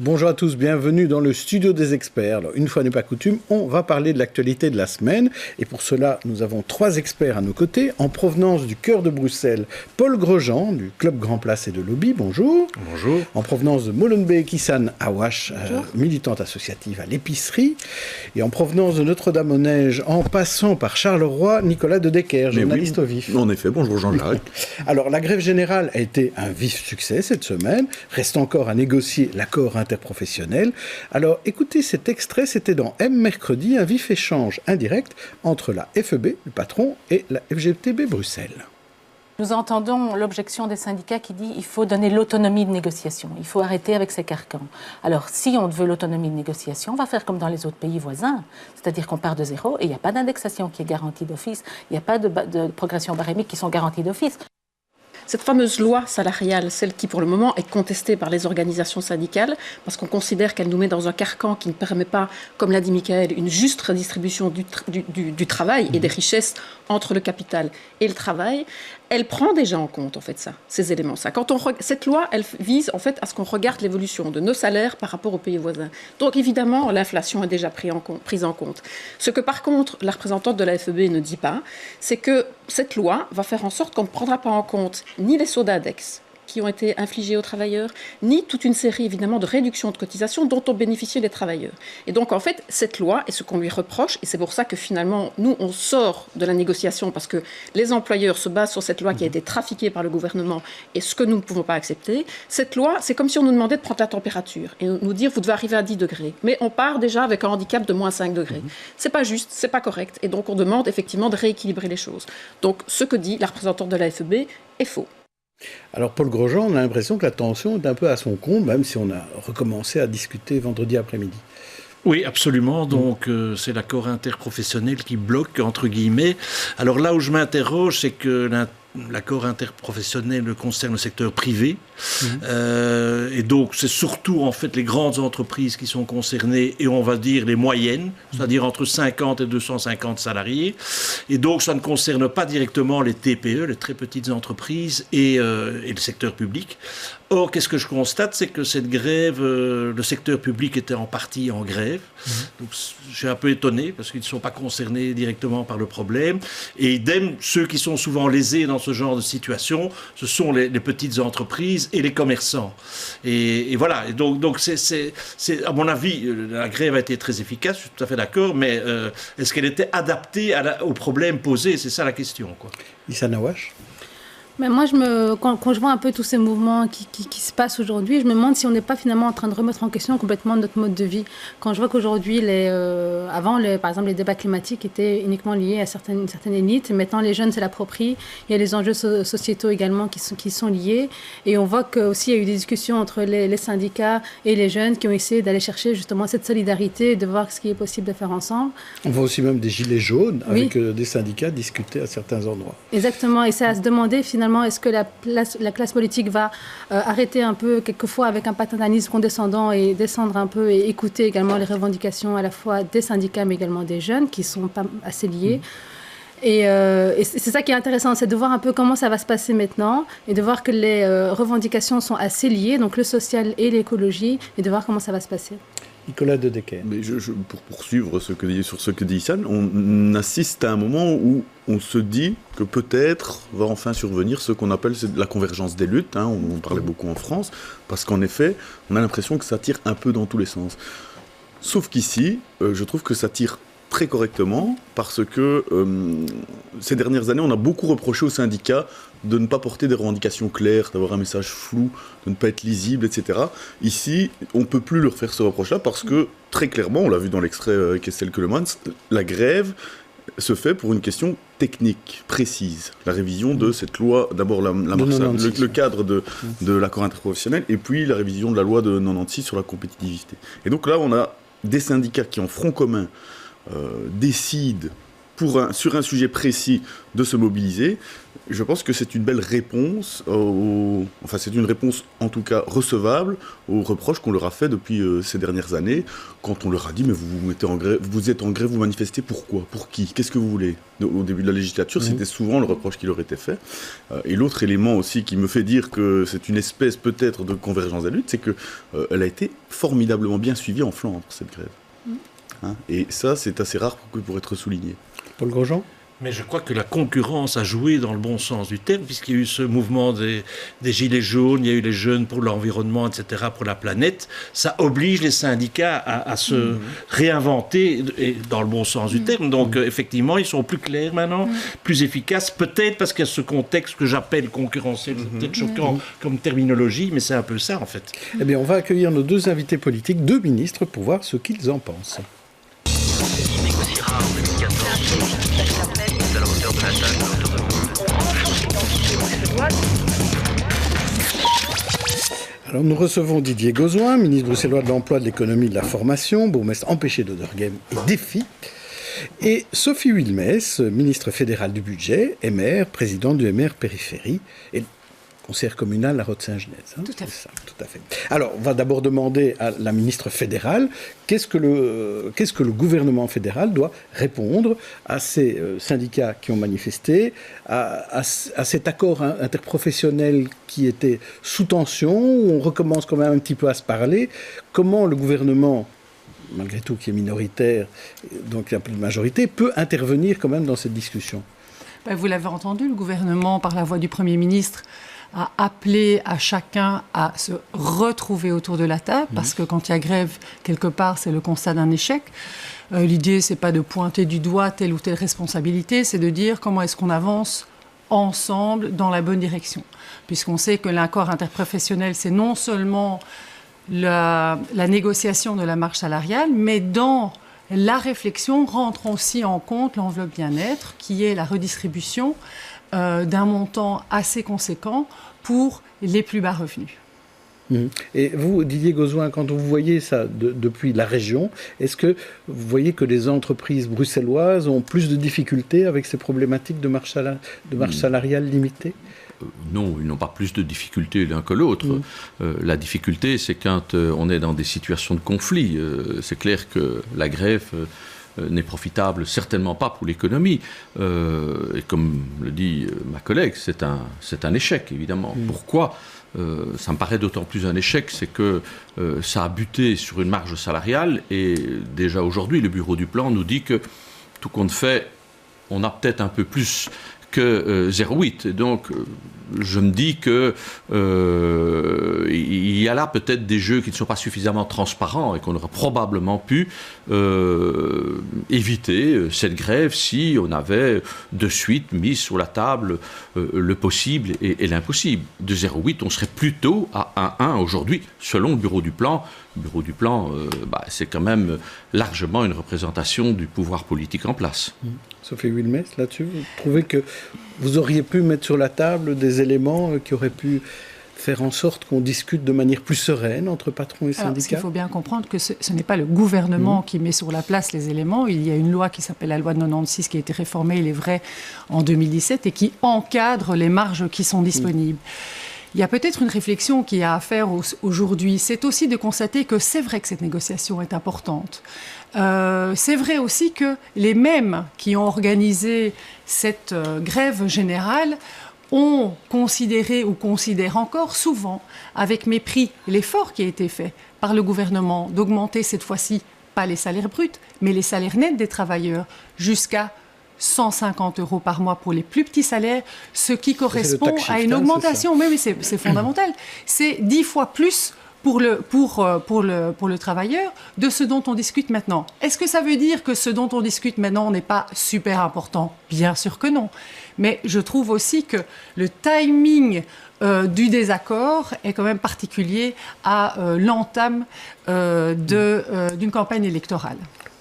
Bonjour à tous, bienvenue dans le studio des experts. Alors, une fois n'est pas coutume, on va parler de l'actualité de la semaine. Et pour cela, nous avons 3 experts à nos côtés. En provenance du cœur de Bruxelles, Paul Grosjean, du Club Grand Place et de Lobby. Bonjour. Bonjour. En provenance de Molenbeek Kissan Awash, militante associative à l'épicerie. Et en provenance de Notre-Dame-aux-Neiges, en passant par Charleroi, Nicolas de Decker, journaliste au vif. En effet, bonjour Jean-Jacques. Alors, la grève générale a été un vif succès cette semaine. Reste encore à négocier l'accord interprofessionnel. Alors, écoutez cet extrait, c'était dans M Mercredi, un vif échange indirect entre la FEB, le patron, et la FGTB Bruxelles. Nous entendons l'objection des syndicats qui dit qu'il faut donner l'autonomie de négociation, il faut arrêter avec ces carcans. Alors, si on veut l'autonomie de négociation, on va faire comme dans les autres pays voisins, c'est-à-dire qu'on part de zéro et il n'y a pas d'indexation qui est garantie d'office, il n'y a pas de progression barémique qui sont garanties d'office. Cette fameuse loi salariale, celle qui pour le moment est contestée par les organisations syndicales, parce qu'on considère qu'elle nous met dans un carcan qui ne permet pas, comme l'a dit Michael, une juste redistribution du travail et des richesses entre le capital et le travail, elle prend déjà en compte en fait ça, ces éléments-là. Cette loi, elle vise en fait à ce qu'on regarde l'évolution de nos salaires par rapport aux pays voisins. Donc évidemment, l'inflation est déjà prise en compte. Ce que par contre la représentante de la FEB ne dit pas, c'est que cette loi va faire en sorte qu'on ne prendra pas en compte ni les sauts d'index qui ont été infligés aux travailleurs, ni toute une série évidemment de réductions de cotisations dont ont bénéficié les travailleurs. Et donc en fait, cette loi est ce qu'on lui reproche, et c'est pour ça que finalement, nous, on sort de la négociation, parce que les employeurs se basent sur cette loi qui a été trafiquée par le gouvernement, et ce que nous ne pouvons pas accepter. Cette loi, c'est comme si on nous demandait de prendre la température, et nous dire, vous devez arriver à 10 degrés. Mais on part déjà avec un handicap de moins 5 degrés. C'est pas juste, c'est pas correct, et donc on demande effectivement de rééquilibrer les choses. Donc ce que dit la représentante de la FEB est faux. Alors Paul Grosjean, on a l'impression que la tension est un peu à son comble, même si on a recommencé à discuter vendredi après-midi. Oui, absolument. Donc, c'est l'accord interprofessionnel qui bloque, entre guillemets. Alors là où je m'interroge, c'est que l'accord interprofessionnel concerne le secteur privé. Et donc, c'est surtout, en fait, les grandes entreprises qui sont concernées, et on va dire les moyennes, c'est-à-dire entre 50 et 250 salariés. Et donc, ça ne concerne pas directement les TPE, les très petites entreprises, et le secteur public. Or, qu'est-ce que je constate, c'est que cette grève, le secteur public était en partie en grève. Donc, je suis un peu étonné, parce qu'ils ne sont pas concernés directement par le problème. Et idem, ceux qui sont souvent lésés dans ce genre de situation, ce sont les petites entreprises et les commerçants. Et voilà. Et donc c'est, à mon avis, la grève a été très efficace, je suis tout à fait d'accord, mais est-ce qu'elle était adaptée au problème posé? C'est ça la question, quoi. Issa Nawash. Mais moi, quand je vois un peu tous ces mouvements qui se passent aujourd'hui, je me demande si on n'est pas finalement en train de remettre en question complètement notre mode de vie. Quand je vois qu'aujourd'hui, par exemple, les débats climatiques étaient uniquement liés à une certaine élite. Maintenant, les jeunes, c'est la propriété. Il y a les enjeux sociétaux également qui sont liés. Et on voit qu'aussi, il y a eu des discussions entre les syndicats et les jeunes qui ont essayé d'aller chercher justement cette solidarité et de voir ce qui est possible de faire ensemble. On voit aussi même des gilets jaunes avec des syndicats discuter à certains endroits. Exactement. Et c'est à se demander finalement, est-ce que la classe politique va arrêter un peu, quelquefois, avec un paternalisme condescendant et descendre un peu et écouter également les revendications à la fois des syndicats mais également des jeunes qui sont pas assez liés. Et c'est ça qui est intéressant, c'est de voir un peu comment ça va se passer maintenant et de voir que les revendications sont assez liées, donc le social et l'écologie, et de voir comment ça va se passer. Nicolas de Decker. Mais pour poursuivre sur ce que dit Issane, on assiste à un moment où on se dit que peut-être va enfin survenir ce qu'on appelle la convergence des luttes, on parlait beaucoup en France, parce qu'en effet, on a l'impression que ça tire un peu dans tous les sens. Sauf qu'ici, je trouve que ça tire très correctement, parce que ces dernières années, on a beaucoup reproché aux syndicats de ne pas porter des revendications claires, d'avoir un message flou, de ne pas être lisible, etc. Ici, on ne peut plus leur faire ce reproche-là, parce que, très clairement, on l'a vu dans l'extrait Kessel-Keulemans, la grève se fait pour une question technique, précise. La révision de cette loi, d'abord le cadre de l'accord interprofessionnel, et puis la révision de la loi de 96 sur la compétitivité. Et donc là, on a des syndicats qui, en front commun, décident sur un sujet précis de se mobiliser, je pense que c'est une belle réponse, enfin c'est une réponse en tout cas recevable aux reproches qu'on leur a fait depuis ces dernières années, quand on leur a dit mais vous êtes en grève, vous manifestez pourquoi? Pour qui? Qu'est-ce que vous voulez? Au début de la législature, c'était souvent le reproche qui leur était fait. Et l'autre élément aussi qui me fait dire que c'est une espèce peut-être de convergence des luttes, c'est qu'elle a été formidablement bien suivie en Flandre, cette grève. Hein, et ça, c'est assez rare pour être souligné. Paul Grosjean? Mais je crois que la concurrence a joué dans le bon sens du terme, puisqu'il y a eu ce mouvement des gilets jaunes, il y a eu les jeunes pour l'environnement, etc., pour la planète. Ça oblige les syndicats à se réinventer, et dans le bon sens du terme. Donc, effectivement, ils sont plus clairs maintenant, plus efficaces, peut-être parce qu'il y a ce contexte que j'appelle concurrentiel. C'est peut-être choquant comme terminologie, mais c'est un peu ça, en fait. Eh bien, on va accueillir nos deux invités politiques, deux ministres, pour voir ce qu'ils en pensent. Il négociera en 2014 à la hauteur de la Alors nous recevons Didier Gauzoin, ministre bruxellois de l'Emploi, de l'Économie et de la Formation, bourgmestre empêché d'Oderghem et Défi, et Sophie Wilmès, ministre fédérale du Budget, MR, présidente du MR Périphérie, et conseillère communale la Roth-Saint-Genès. Hein, tout à fait. ça, tout à fait. Alors, on va d'abord demander à la ministre fédérale qu'est-ce que le gouvernement fédéral doit répondre à ces syndicats qui ont manifesté, à cet accord interprofessionnel qui était sous tension, où on recommence quand même un petit peu à se parler. Comment le gouvernement, malgré tout qui est minoritaire, donc il n'y a plus de majorité, peut intervenir quand même dans cette discussion? Vous l'avez entendu, le gouvernement, par la voix du Premier ministre, a appelé à chacun à se retrouver autour de la table, parce que quand il y a grève, quelque part, c'est le constat d'un échec. L'idée, c'est pas de pointer du doigt telle ou telle responsabilité, c'est de dire comment est-ce qu'on avance ensemble dans la bonne direction. Puisqu'on sait que l'accord interprofessionnel, c'est non seulement la négociation de la marge salariale, mais dans la réflexion rentre aussi en compte l'enveloppe bien-être, qui est la redistribution d'un montant assez conséquent pour les plus bas revenus. Et vous, Didier Gauzoin, quand vous voyez ça depuis la région, est-ce que vous voyez que les entreprises bruxelloises ont plus de difficultés avec ces problématiques de marge salariale limitée? Non, ils n'ont pas plus de difficultés l'un que l'autre. La difficulté, c'est quand on est dans des situations de conflit. C'est clair que la grève n'est profitable certainement pas pour l'économie. Et comme le dit ma collègue, c'est un échec, évidemment. Pourquoi ça me paraît d'autant plus un échec, c'est que ça a buté sur une marge salariale, et déjà aujourd'hui, le bureau du plan nous dit que tout compte fait, on a peut-être un peu plus que 0,8. Donc, je me dis que il y a là peut-être des jeux qui ne sont pas suffisamment transparents et qu'on aurait probablement pu éviter cette grève si on avait de suite mis sur la table le possible et l'impossible. De 0,8, on serait plutôt à 1,1 aujourd'hui, selon le bureau du plan. Le bureau du plan, c'est quand même largement une représentation du pouvoir politique en place. Sophie Wilmès, là-dessus, vous trouvez que vous auriez pu mettre sur la table des éléments qui auraient pu faire en sorte qu'on discute de manière plus sereine entre patrons et syndicats? Il faut bien comprendre que ce n'est pas le gouvernement qui met sur la place les éléments. Il y a une loi qui s'appelle la loi de 96 qui a été réformée, il est vrai, en 2017 et qui encadre les marges qui sont disponibles. Il y a peut-être une réflexion qu'il y a à faire aujourd'hui. C'est aussi de constater que c'est vrai que cette négociation est importante. C'est vrai aussi que les mêmes qui ont organisé cette grève générale ont considéré ou considèrent encore souvent avec mépris l'effort qui a été fait par le gouvernement d'augmenter cette fois-ci pas les salaires bruts, mais les salaires nets des travailleurs jusqu'à 150 € par mois pour les plus petits salaires, ce qui correspond à une augmentation. Mais c'est fondamental. C'est 10 fois plus pour le travailleur de ce dont on discute maintenant. Est-ce que ça veut dire que ce dont on discute maintenant n'est pas super important? Bien sûr que non. Mais je trouve aussi que le timing du désaccord est quand même particulier à l'entame d'une campagne électorale.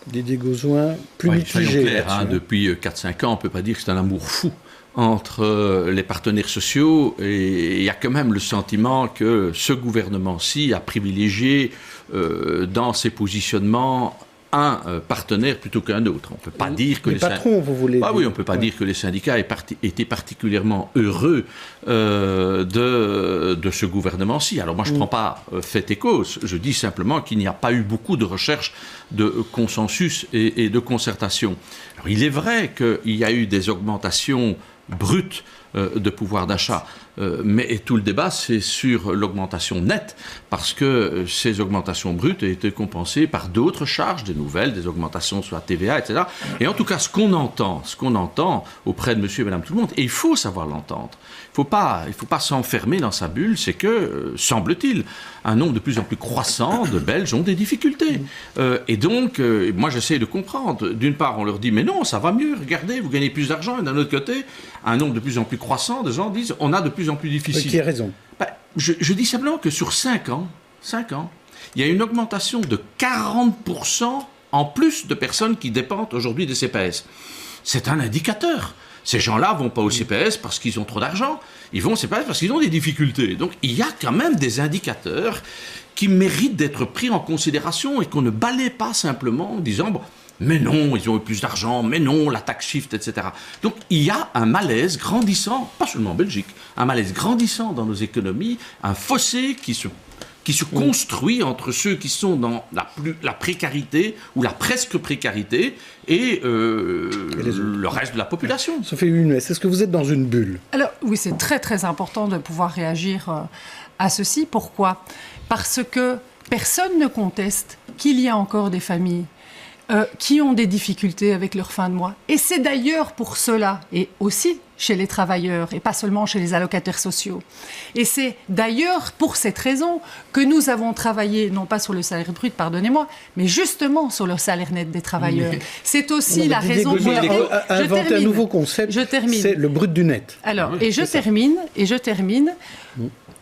Didier Gauzoin, plus mitigé. Clair, depuis 4-5 ans, on ne peut pas dire que c'est un amour fou entre les partenaires sociaux, et il y a quand même le sentiment que ce gouvernement-ci a privilégié dans ses positionnements un partenaire plutôt qu'un autre. On ne peut pas dire que les patrons, vous voulez dire. Oui, on ne peut pas dire que les syndicats étaient particulièrement heureux de ce gouvernement-ci. Alors moi, je ne prends pas fait et cause. Je dis simplement qu'il n'y a pas eu beaucoup de recherche de consensus et de concertation. Alors, il est vrai qu'il y a eu des augmentations brutes de pouvoir d'achat. Mais tout le débat, c'est sur l'augmentation nette, parce que ces augmentations brutes ont été compensées par d'autres charges, des nouvelles, des augmentations sur la TVA, etc. Et en tout cas, ce qu'on entend auprès de monsieur et madame tout le monde, et il faut savoir l'entendre, il ne faut pas s'enfermer dans sa bulle, c'est que, semble-t-il, un nombre de plus en plus croissant de Belges ont des difficultés. Et donc, moi j'essaie de comprendre. D'une part, on leur dit, mais non, ça va mieux, regardez, vous gagnez plus d'argent. Et d'un autre côté, un nombre de plus en plus croissant de gens disent, on a de plus en plus difficile. Qui a raison? Je dis simplement que sur 5 ans, il y a une augmentation de 40% en plus de personnes qui dépendent aujourd'hui des CPS. C'est un indicateur. Ces gens-là ne vont pas au CPS parce qu'ils ont trop d'argent. Ils vont au CPS parce qu'ils ont des difficultés. Donc, il y a quand même des indicateurs qui méritent d'être pris en considération et qu'on ne balaie pas simplement en disant bon, mais non, ils ont eu plus d'argent, mais non, la taxe shift, etc. Donc, il y a un malaise grandissant, pas seulement en Belgique, un malaise grandissant dans nos économies, un fossé qui se construit entre ceux qui sont dans la précarité ou la presque précarité et le reste de la population. Sophie Wilmès, est-ce que vous êtes dans une bulle? Alors oui, c'est très très important de pouvoir réagir à ceci. Pourquoi? Parce que personne ne conteste qu'il y a encore des familles qui ont des difficultés avec leur fin de mois. Et c'est d'ailleurs pour cela, et aussi chez les travailleurs, et pas seulement chez les allocataires sociaux. Et c'est d'ailleurs pour cette raison que nous avons travaillé, non pas sur le salaire brut, pardonnez-moi, mais justement sur le salaire net des travailleurs. Mais c'est aussi la raison pour laquelle... Inventer un nouveau concept, c'est le brut du net. Alors, et je termine.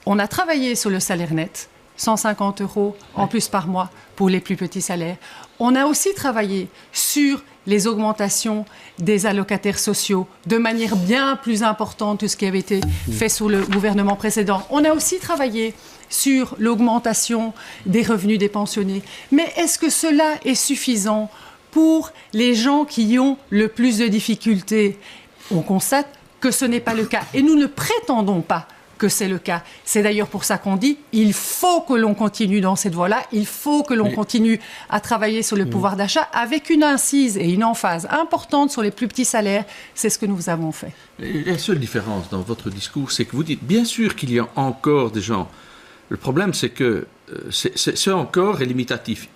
On a travaillé sur le salaire net, 150 € en plus par mois pour les plus petits salaires. On a aussi travaillé sur les augmentations des allocataires sociaux de manière bien plus importante que ce qui avait été fait sous le gouvernement précédent. On a aussi travaillé sur l'augmentation des revenus des pensionnés. Mais est-ce que cela est suffisant pour les gens qui ont le plus de difficultés? On constate que ce n'est pas le cas. Et nous ne prétendons pas que c'est le cas. C'est d'ailleurs pour ça qu'on dit il faut que l'on continue dans cette voie-là, il faut que l'on continue à travailler sur le pouvoir d'achat avec une incise et une emphase importante sur les plus petits salaires. C'est ce que nous avons fait. Et la seule différence dans votre discours, c'est que vous dites bien sûr qu'il y a encore des gens. Le problème, c'est que ce encore est limitatif.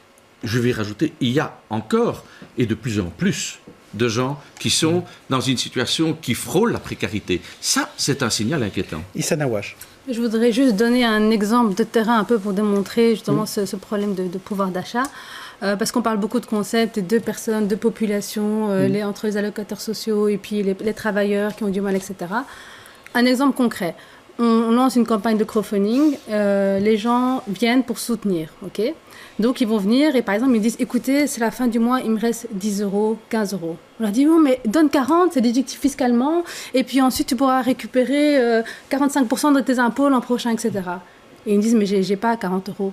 Je vais rajouter, il y a encore et de plus en plus de gens qui sont dans une situation qui frôle la précarité. Ça, c'est un signal inquiétant. Issa Nawash. Je voudrais juste donner un exemple de terrain un peu pour démontrer justement ce problème de pouvoir d'achat. Parce qu'on parle beaucoup de concepts, de personnes, de populations, entre les allocataires sociaux et puis les travailleurs qui ont du mal, etc. Un exemple concret. On lance une campagne de crowdfunding, les gens viennent pour soutenir, ok? Donc ils vont venir et par exemple ils disent écoutez, c'est la fin du mois, il me reste 10 €, 15 €. On leur dit non mais donne 40, c'est déductible fiscalement et puis ensuite tu pourras récupérer 45% de tes impôts l'an prochain, etc. Et ils me disent mais j'ai pas 40 €.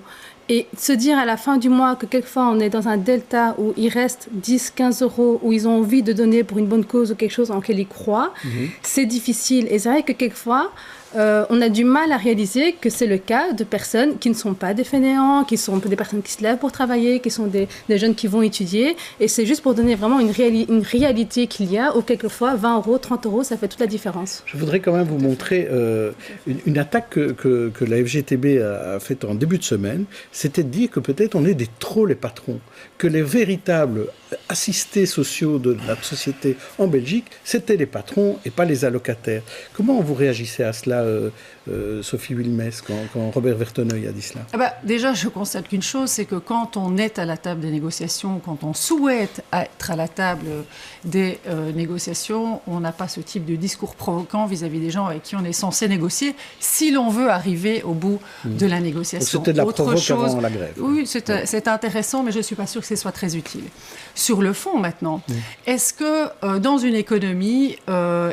Et se dire à la fin du mois que quelquefois on est dans un delta où il reste 10, 15 €, où ils ont envie de donner pour une bonne cause ou quelque chose en lequel ils croient, c'est difficile. Et c'est vrai que quelquefois, on a du mal à réaliser que c'est le cas de personnes qui ne sont pas des fainéants, qui sont des personnes qui se lèvent pour travailler, qui sont des jeunes qui vont étudier. Et c'est juste pour donner vraiment une réalité qu'il y a, où quelquefois 20 €, 30 €, ça fait toute la différence. Je voudrais quand même vous montrer une attaque que la FGTB a faite en début de semaine. C'était de dire que peut-être on aidait trop les patrons, que les véritables assistés sociaux de la société en Belgique, c'était les patrons et pas les allocataires. Comment vous réagissez à cela, Sophie Wilmès, quand Robert Vertenoy a dit cela? Déjà, je constate qu'une chose, c'est que quand on est à la table des négociations, quand on souhaite être à la table des négociations, on n'a pas ce type de discours provoquant vis-à-vis des gens avec qui on est censé négocier, si l'on veut arriver au bout de la négociation. C'était de la provoque avant pendant la grève. Oui, c'est intéressant, mais je ne suis pas sûre que ce soit très utile. Sur le fond, maintenant, est-ce que dans une économie,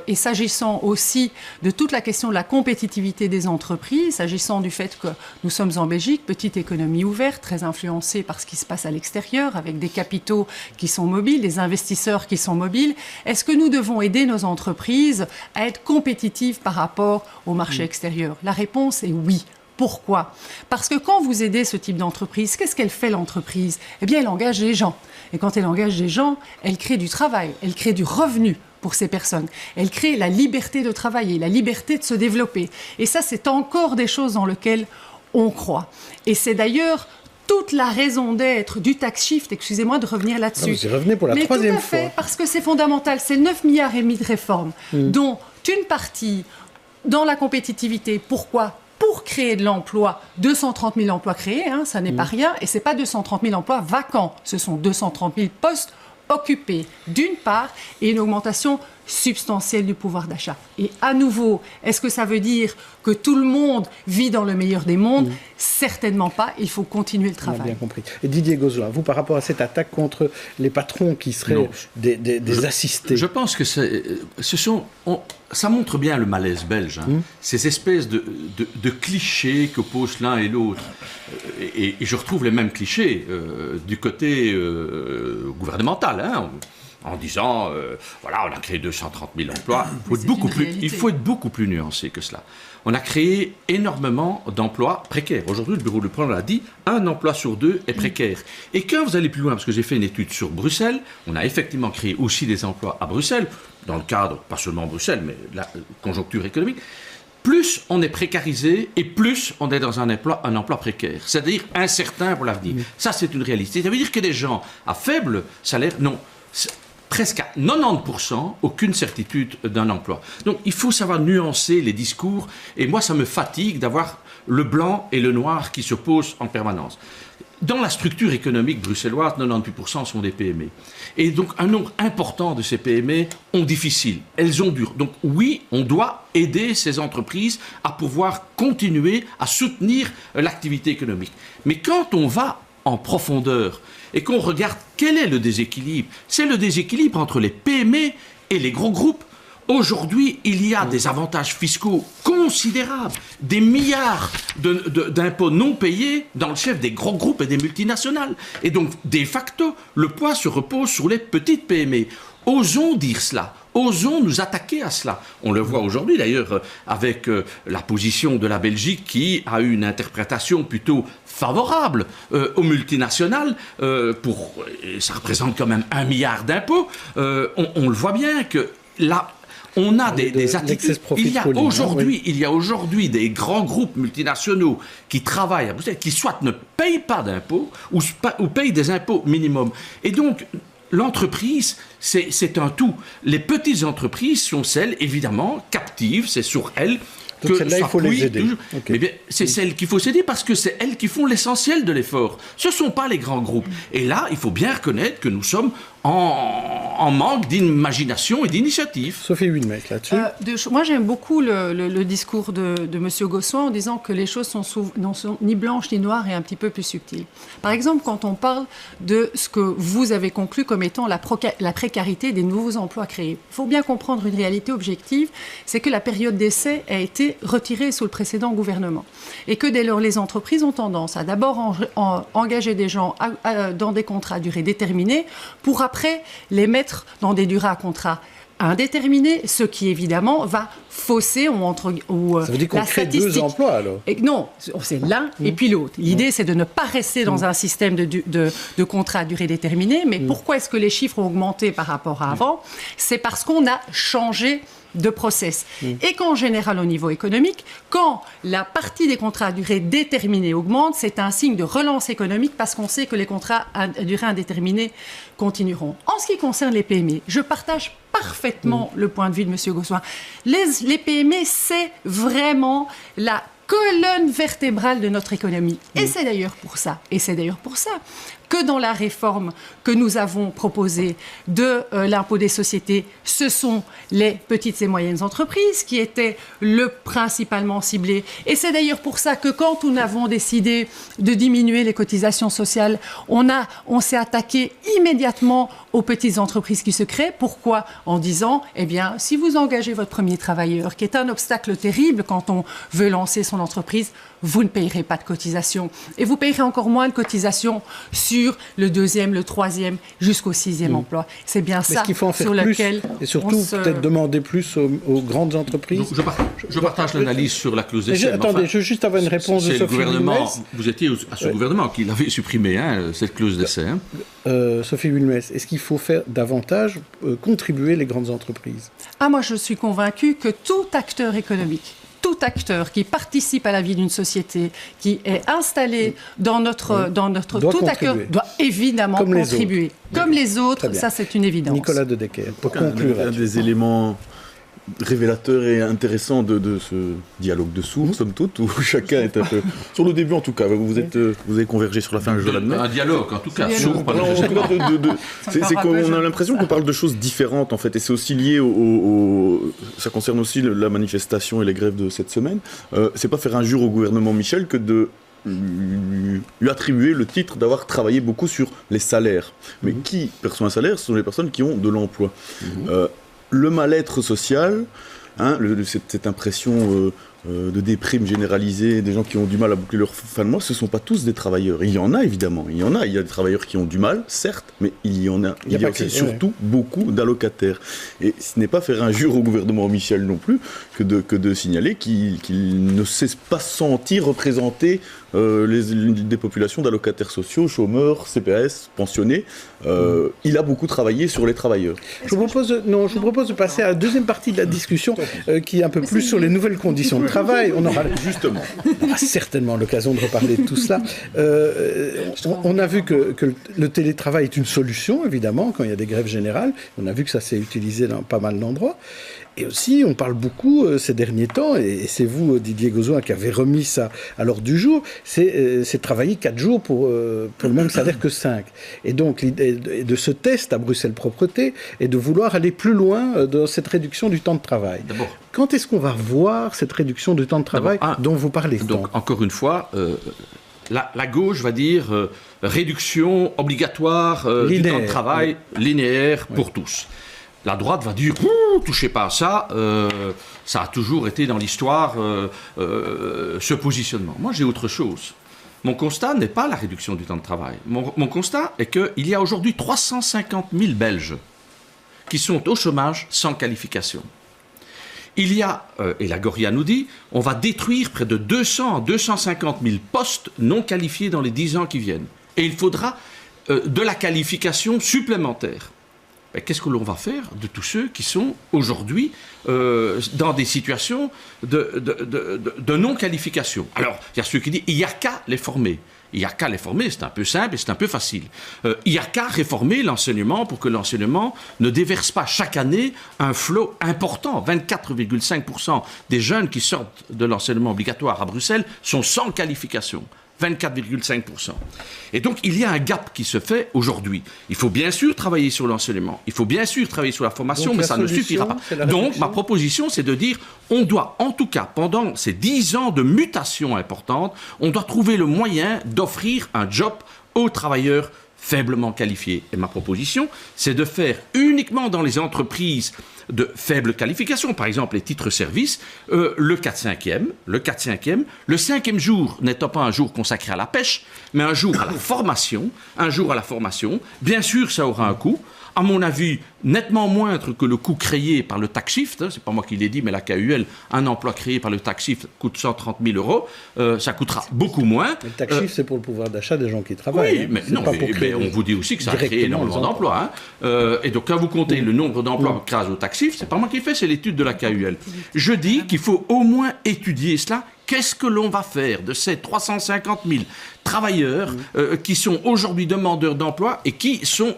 et s'agissant aussi de toute la question de la compétitivité des entreprises, s'agissant du fait que nous sommes en Belgique, petite économie ouverte, très influencée par ce qui se passe à l'extérieur, avec des capitaux qui sont mobiles, des investisseurs qui sont mobiles, est-ce que nous devons aider nos entreprises à être compétitives par rapport au marché extérieur? La réponse est oui. Pourquoi? Parce que quand vous aidez ce type d'entreprise, qu'est-ce qu'elle fait l'entreprise? Eh bien, elle engage des gens. Et quand elle engage des gens, elle crée du travail, elle crée du revenu pour ces personnes. Elle crée la liberté de travailler, la liberté de se développer. Et ça, c'est encore des choses dans lesquelles on croit. Et c'est d'ailleurs toute la raison d'être du tax shift, excusez-moi de revenir là-dessus. Vous y revenez pour la troisième fois. Mais tout à fait, parce que c'est fondamental. C'est 9,5 milliards de réformes, dont une partie dans la compétitivité. Pourquoi? Pour créer de l'emploi, 230 000 emplois créés, ça n'est pas rien, et ce n'est pas 230 000 emplois vacants, ce sont 230 000 postes occupés, d'une part, et une augmentation substantielle du pouvoir d'achat. Et à nouveau, est-ce que ça veut dire que tout le monde vit dans le meilleur des mondes? Certainement pas, il faut continuer le travail. On a bien compris. Et Didier Gauzois, vous, par rapport à cette attaque contre les patrons qui seraient des assistés? Je pense que ça montre bien le malaise belge, ces espèces de clichés que posent l'un et l'autre. Et je retrouve les mêmes clichés du côté gouvernemental, en disant, voilà, on a créé 230 000 emplois. Il faut être beaucoup plus nuancé que cela. On a créé énormément d'emplois précaires. Aujourd'hui, le bureau du Plan l'a dit, 1 emploi sur 2 est précaire. Et quand vous allez plus loin, parce que j'ai fait une étude sur Bruxelles, on a effectivement créé aussi des emplois à Bruxelles, dans le cadre, pas seulement Bruxelles, mais la conjoncture économique. Plus on est précarisé et plus on est dans un emploi précaire, c'est-à-dire incertain pour l'avenir. Ça, c'est une réalité. Ça veut dire que des gens à faible salaire, non, presque à 90%, aucune certitude d'un emploi. Donc, il faut savoir nuancer les discours. Et moi, ça me fatigue d'avoir le blanc et le noir qui s'opposent en permanence. Dans la structure économique bruxelloise, 98% sont des PME. Et donc, un nombre important de ces PME ont difficile. Elles ont dur. Donc, oui, on doit aider ces entreprises à pouvoir continuer à soutenir l'activité économique. Mais quand on va en profondeur et qu'on regarde quel est le déséquilibre, c'est le déséquilibre entre les PME et les gros groupes. Aujourd'hui, il y a des avantages fiscaux considérables, des milliards d'impôts non payés dans le chef des gros groupes et des multinationales. Et donc, de facto, le poids se repose sur les petites PME. Osons dire cela. Osons nous attaquer à cela. On le voit aujourd'hui d'ailleurs avec la position de la Belgique qui a eu une interprétation plutôt favorable aux multinationales. Ça représente quand même 1 milliard d'impôts. On le voit bien que là, on a des attitudes. Il y a aujourd'hui des grands groupes multinationaux qui travaillent à Bruxelles, qui soit ne payent pas d'impôts ou payent des impôts minimum. Et donc, l'entreprise, c'est un tout. Les petites entreprises sont celles, évidemment, captives, c'est sur elles donc celles-là, il faut les aider. Okay. Mais bien, c'est celles qu'il faut s'aider parce que c'est elles qui font l'essentiel de l'effort. Ce ne sont pas les grands groupes. Et là, il faut bien reconnaître que nous sommes en manque d'imagination et d'initiative. Sophie Wilmec, là-dessus. Moi, j'aime beaucoup le discours de M. Gauzois en disant que les choses ne sont ni blanches ni noires et un petit peu plus subtiles. Par exemple, quand on parle de ce que vous avez conclu comme étant la précarité des nouveaux emplois créés, il faut bien comprendre une réalité objective, c'est que la période d'essai a été retirée sous le précédent gouvernement. Et que dès lors, les entreprises ont tendance à d'abord engager des gens dans des contrats à durée déterminée pour après les mettre dans des durées à contrat indéterminés, ce qui évidemment va fausser ça veut dire qu'on crée 2 emplois alors? Non, c'est l'un et puis l'autre. L'idée, c'est de ne pas rester dans un système de contrat à durée déterminée. Mais pourquoi est-ce que les chiffres ont augmenté par rapport à avant? C'est parce qu'on a changé de process. Et qu'en général, au niveau économique, quand la partie des contrats à durée déterminée augmente, c'est un signe de relance économique parce qu'on sait que les contrats à durée indéterminée continueront. En ce qui concerne les PME, je partage parfaitement le point de vue de M. Gauzois. Les PME, c'est vraiment la colonne vertébrale de notre économie. Et c'est d'ailleurs pour ça que dans la réforme que nous avons proposée de l'impôt des sociétés, ce sont les petites et moyennes entreprises qui étaient le principalement ciblées. Et c'est d'ailleurs pour ça que quand nous avons décidé de diminuer les cotisations sociales, on s'est attaqué immédiatement aux petites entreprises qui se créent. Pourquoi ? En disant, eh bien, si vous engagez votre premier travailleur, qui est un obstacle terrible quand on veut lancer son entreprise, vous ne payerez pas de cotisation. Et vous payerez encore moins de cotisation sur le 2e, le 3e, jusqu'au 6e emploi. C'est bien ça qu'il faut en faire sur plus, lequel et surtout peut-être demander plus aux grandes entreprises. Je partage l'analyse sur la clause d'essai. Attendez, je veux juste avoir une réponse de Sophie Wilmès. Vous étiez à ce gouvernement qui l'avait supprimé, cette clause d'essai. Sophie Wilmès, est-ce qu'il faut faire davantage contribuer les grandes entreprises ? Moi, je suis convaincue que tout acteur économique, tout acteur qui participe à la vie d'une société, qui est installé dans notre tout acteur doit évidemment contribuer. Comme les autres, ça c'est une évidence. Nicolas de Decker, pour conclure. Un des éléments révélateur et intéressant de ce dialogue de sourds, somme toute, où chacun est un peu... Sur le début, en tout cas, vous avez convergé sur la fin, je l'admets. Un dialogue, en tout cas. C'est qu'on a l'impression qu'on parle de choses différentes, en fait, et c'est aussi lié ça concerne aussi la manifestation et les grèves de cette semaine. C'est pas faire injure au gouvernement Michel que de lui attribuer le titre d'avoir travaillé beaucoup sur les salaires. Mais qui perçoit un salaire ? Ce sont les personnes qui ont de l'emploi. Le mal-être social, cette impression de déprime généralisée, des gens qui ont du mal à boucler leur fin de mois, ce ne sont pas tous des travailleurs. Il y en a évidemment, il y a des travailleurs qui ont du mal, certes, mais il y a aussi surtout beaucoup d'allocataires. Et ce n'est pas faire injure au gouvernement Michel non plus que de signaler qu'il ne sait pas sentir représenter des populations d'allocataires sociaux, chômeurs, CPS, pensionnés. Il a beaucoup travaillé sur les travailleurs. Je vous propose de passer à la deuxième partie de la discussion qui est un peu plus sur les nouvelles conditions de travail. On aura certainement l'occasion de reparler de tout cela. On a vu que le télétravail est une solution, évidemment, quand il y a des grèves générales. On a vu que ça s'est utilisé dans pas mal d'endroits. Et aussi, on parle beaucoup ces derniers temps, et c'est vous, Didier Gauzoin, qui avez remis ça à l'ordre du jour, c'est travailler 4 jours pour le même salaire que 5. Et donc, l'idée de ce test à Bruxelles Propreté est de vouloir aller plus loin dans cette réduction du temps de travail. D'abord, quand est-ce qu'on va voir cette réduction du temps de travail dont vous parlez tant ? Donc, encore une fois, la gauche va dire réduction obligatoire du temps de travail linéaire pour tous. La droite va dire « touchez pas à ça », ça a toujours été dans l'histoire ce positionnement. Moi, j'ai autre chose. Mon constat n'est pas la réduction du temps de travail. Mon constat est qu'il y a aujourd'hui 350 000 Belges qui sont au chômage sans qualification. Il y a, et la Goria nous dit, on va détruire près de 200 à 250 000 postes non qualifiés dans les 10 ans qui viennent. Et il faudra de la qualification supplémentaire. Qu'est-ce que l'on va faire de tous ceux qui sont aujourd'hui dans des situations de non-qualification ? Alors, il y a ceux qui disent il n'y a qu'à les former. Il n'y a qu'à les former, c'est un peu simple et c'est un peu facile. Il n'y a qu'à réformer l'enseignement pour que l'enseignement ne déverse pas chaque année un flot important. 24,5% des jeunes qui sortent de l'enseignement obligatoire à Bruxelles sont sans qualification. 24,5%. Et donc, il y a un gap qui se fait aujourd'hui. Il faut bien sûr travailler sur l'enseignement, il faut bien sûr travailler sur la formation, mais ça ne suffira pas. Donc, ma proposition, c'est de dire, on doit, en tout cas, pendant ces 10 ans de mutation importante, on doit trouver le moyen d'offrir un job aux travailleurs faiblement qualifiés. Et ma proposition, c'est de faire uniquement dans les entreprises de faible qualification, par exemple les titres-services, le 4/5e, le 5e jour n'étant pas un jour consacré à la pêche, mais un jour à la formation, Bien sûr, ça aura un coût, à mon avis, nettement moindre que le coût créé par le tax shift. C'est pas moi qui l'ai dit, mais la KUL, un emploi créé par le tax shift coûte 130 000 €. Ça coûtera beaucoup moins. Le tax shift, c'est pour le pouvoir d'achat des gens qui travaillent. Oui, mais on vous dit aussi que ça a créé énormément d'emplois. Et donc, quand vous comptez le nombre d'emplois grâce au tax shift, c'est pas moi qui le fais, c'est l'étude de la KUL. Je dis qu'il faut au moins étudier cela. Qu'est-ce que l'on va faire de ces 350 000 travailleurs qui sont aujourd'hui demandeurs d'emploi et qui sont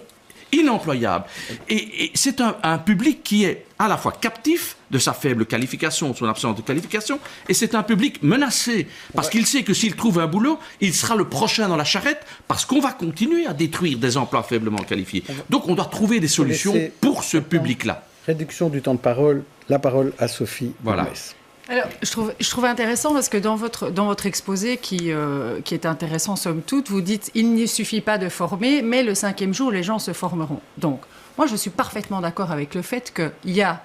inemployables. Et c'est un public qui est à la fois captif de sa faible qualification, de son absence de qualification, et c'est un public menacé, parce qu'il sait que s'il trouve un boulot, il sera le prochain dans la charrette, parce qu'on va continuer à détruire des emplois faiblement qualifiés. Donc on doit trouver des solutions pour ce public-là. Réduction du temps de parole, la parole à Sophie Bourmès. Alors, je trouve intéressant parce que dans votre exposé qui est intéressant somme toute, vous dites il ne suffit pas de former, mais le 5e jour, les gens se formeront. Donc, moi, je suis parfaitement d'accord avec le fait qu'il y a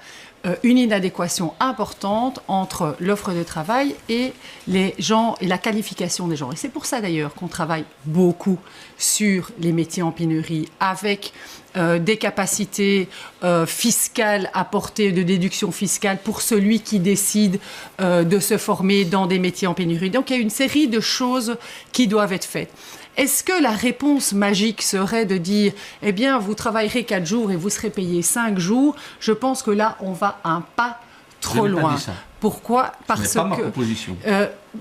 une inadéquation importante entre l'offre de travail et les gens et la qualification des gens. Et c'est pour ça d'ailleurs qu'on travaille beaucoup sur les métiers en pénurie avec des capacités fiscales apportées de déduction fiscale pour celui qui décide de se former dans des métiers en pénurie. Donc il y a une série de choses qui doivent être faites. Est-ce que la réponse magique serait de dire « Eh bien, vous travaillerez 4 jours et vous serez payé 5 jours ?» Je pense que là, on va un pas trop loin. Pourquoi ? Parce que... Ce n'est pas ma proposition.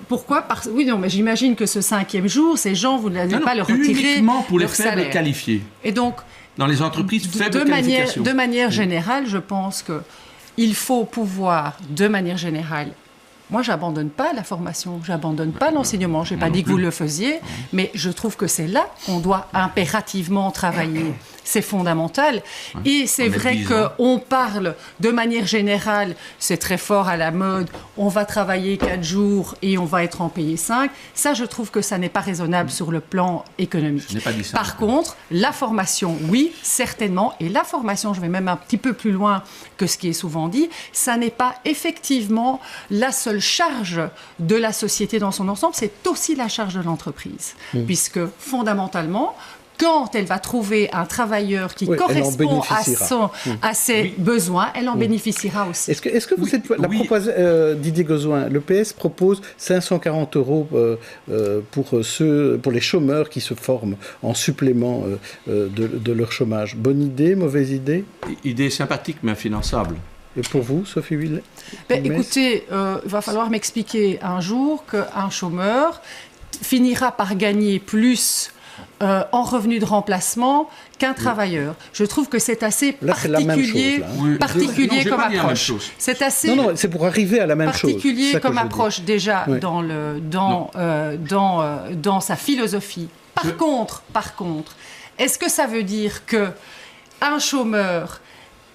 Pourquoi ? Oui, non, mais j'imagine que ce 5e jour, ces gens, vous n'allez pas leur retirer uniquement pour les leur faibles salaire. Qualifiés. Et donc, dans les entreprises faibles qualifications. De manière générale, je pense qu'il faut pouvoir, de manière générale, moi, j'abandonne pas la formation, j'abandonne pas l'enseignement. Je n'ai pas dit que vous le faisiez, mais je trouve que c'est là qu'on doit impérativement travailler. C'est fondamental. Et c'est vrai qu'on parle de manière générale, c'est très fort à la mode, on va travailler 4 jours et on va être en payé 5. Ça, je trouve que ça n'est pas raisonnable sur le plan économique. Je n'ai pas dit ça. Par contre, la formation, oui, certainement. Et la formation, je vais même un petit peu plus loin que ce qui est souvent dit, ça n'est pas effectivement la seule charge de la société dans son ensemble, c'est aussi la charge de l'entreprise. Puisque fondamentalement, quand elle va trouver un travailleur qui correspond à ses besoins, elle en bénéficiera aussi. Est-ce que vous êtes Didier Gauzoin, le PS propose 540 € pour les chômeurs qui se forment en supplément de leur chômage. Bonne idée, mauvaise idée ? Idée sympathique mais infinançable. Et pour vous, Sophie Willet ? Écoutez, il va falloir m'expliquer un jour qu'un chômeur finira par gagner plus en revenu de remplacement qu'un travailleur. Je trouve que c'est assez particulier comme approche. C'est assez c'est pour arriver à la même chose. Particulier comme approche déjà dans sa philosophie. Par contre, est-ce que ça veut dire que un chômeur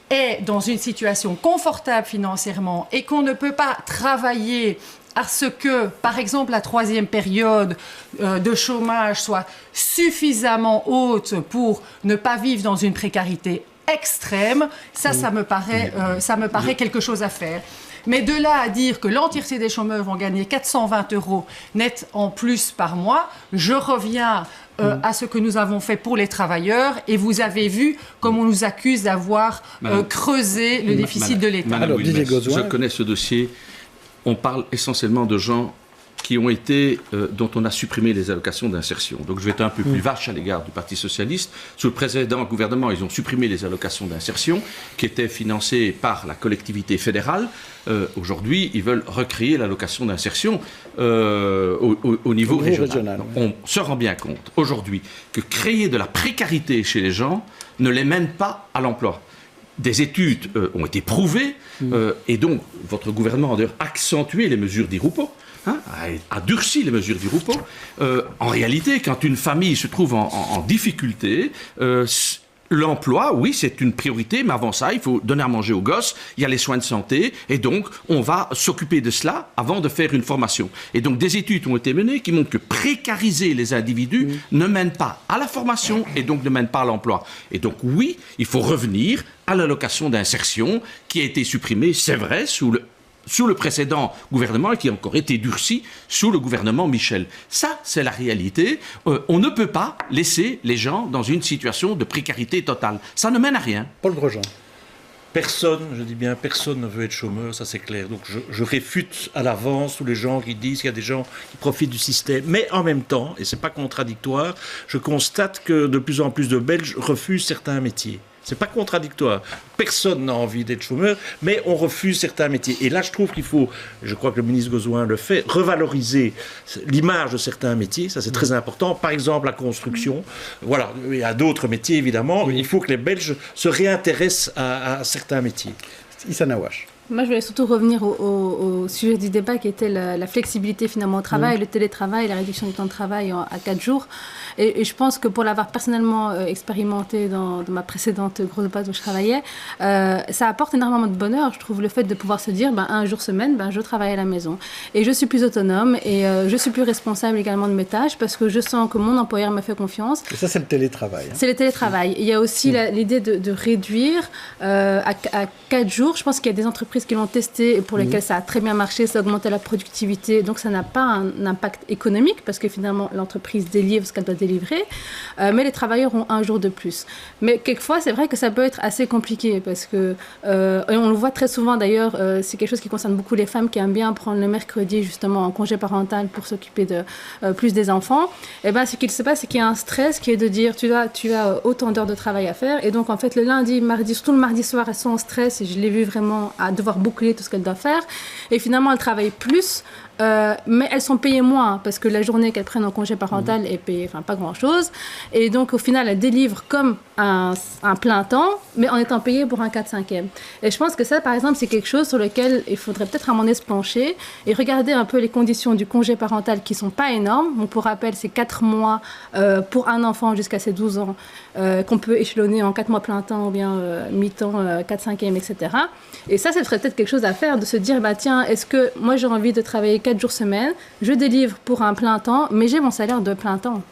est dans une situation confortable financièrement et qu'on ne peut pas travailler à ce que, par exemple, la 3e période de chômage soit suffisamment haute pour ne pas vivre dans une précarité extrême, ça me paraît quelque chose à faire. Mais de là à dire que l'entièreté des chômeurs vont gagner 420 € net en plus par mois, je reviens à ce que nous avons fait pour les travailleurs, et vous avez vu comme on nous accuse d'avoir creusé le déficit de l'État. Alors, je connais ce dossier. On parle essentiellement de gens qui ont été, dont on a supprimé les allocations d'insertion. Donc je vais être un peu plus vache à l'égard du Parti socialiste. Sous le précédent gouvernement, ils ont supprimé les allocations d'insertion qui étaient financées par la collectivité fédérale. Aujourd'hui, ils veulent recréer l'allocation d'insertion au niveau régional. On se rend bien compte aujourd'hui que créer de la précarité chez les gens ne les mène pas à l'emploi. Des études ont été prouvées, et donc votre gouvernement a d'ailleurs accentué les mesures d'Irupo, a durci les mesures d'Irupo. En réalité, quand une famille se trouve en difficulté, l'emploi, oui, c'est une priorité, mais avant ça, il faut donner à manger aux gosses, il y a les soins de santé, et donc on va s'occuper de cela avant de faire une formation. Et donc des études ont été menées qui montrent que précariser les individus ne mène pas à la formation et donc ne mène pas à l'emploi. Et donc oui, il faut revenir à l'allocation d'insertion qui a été supprimée, c'est vrai, sous le précédent gouvernement et qui a encore été durci sous le gouvernement Michel. Ça, c'est la réalité. On ne peut pas laisser les gens dans une situation de précarité totale. Ça ne mène à rien. Paul Grosjean. Personne, je dis bien, personne ne veut être chômeur, ça c'est clair. Donc je réfute à l'avance tous les gens qui disent qu'il y a des gens qui profitent du système. Mais en même temps, et c'est pas contradictoire, je constate que de plus en plus de Belges refusent certains métiers. C'est pas contradictoire. Personne n'a envie d'être chômeur, mais on refuse certains métiers. Et là, je trouve qu'il faut, je crois que le ministre Gozouin le fait, revaloriser l'image de certains métiers. Ça, c'est très important. Par exemple, la construction. Voilà. Il y a d'autres métiers, évidemment. Il faut que les Belges se réintéressent à certains métiers. Issa Nawash. Moi, je voulais surtout revenir au sujet du débat qui était la flexibilité finalement au travail, le télétravail, la réduction du temps de travail à 4 jours. Et je pense que pour l'avoir personnellement expérimenté dans ma précédente grosse boîte où je travaillais, ça apporte énormément de bonheur. Je trouve le fait de pouvoir se dire, un jour semaine, je travaille à la maison. Et je suis plus autonome et je suis plus responsable également de mes tâches parce que je sens que mon employeur me fait confiance. Et ça, c'est le télétravail. C'est le télétravail. Il y a aussi l'idée de réduire à 4 jours. Je pense qu'il y a des entreprises qui l'ont testé et pour lesquelles ça a très bien marché, ça a augmenté la productivité, donc ça n'a pas un impact économique parce que finalement l'entreprise délivre ce qu'elle doit délivrer, mais les travailleurs ont un jour de plus. Mais quelquefois, c'est vrai que ça peut être assez compliqué parce que, et on le voit très souvent d'ailleurs, c'est quelque chose qui concerne beaucoup les femmes qui aiment bien prendre le mercredi justement en congé parental pour s'occuper de plus des enfants. Et ce qu'il se passe, c'est qu'il y a un stress qui est de dire tu as autant d'heures de travail à faire et donc en fait le lundi, mardi, surtout le mardi soir, elles sont en stress et je l'ai vu vraiment à devoir boucler tout ce qu'elle doit faire et finalement elles travaillent plus mais elles sont payées moins parce que la journée qu'elles prennent en congé parental est payée, pas grand chose et donc au final elles délivrent comme un plein temps mais en étant payées pour un 4/5e et je pense que ça par exemple c'est quelque chose sur lequel il faudrait peut-être à mon avis se pencher et regarder un peu les conditions du congé parental qui sont pas énormes. Donc, pour rappel c'est 4 mois pour un enfant jusqu'à ses 12 ans qu'on peut échelonner en 4 mois plein temps ou bien mi-temps 4/5e etc. Et ça serait peut-être quelque chose à faire de se dire tiens, est-ce que moi j'ai envie de travailler 4 jours semaine, je délivre pour un plein temps, mais j'ai mon salaire de plein temps.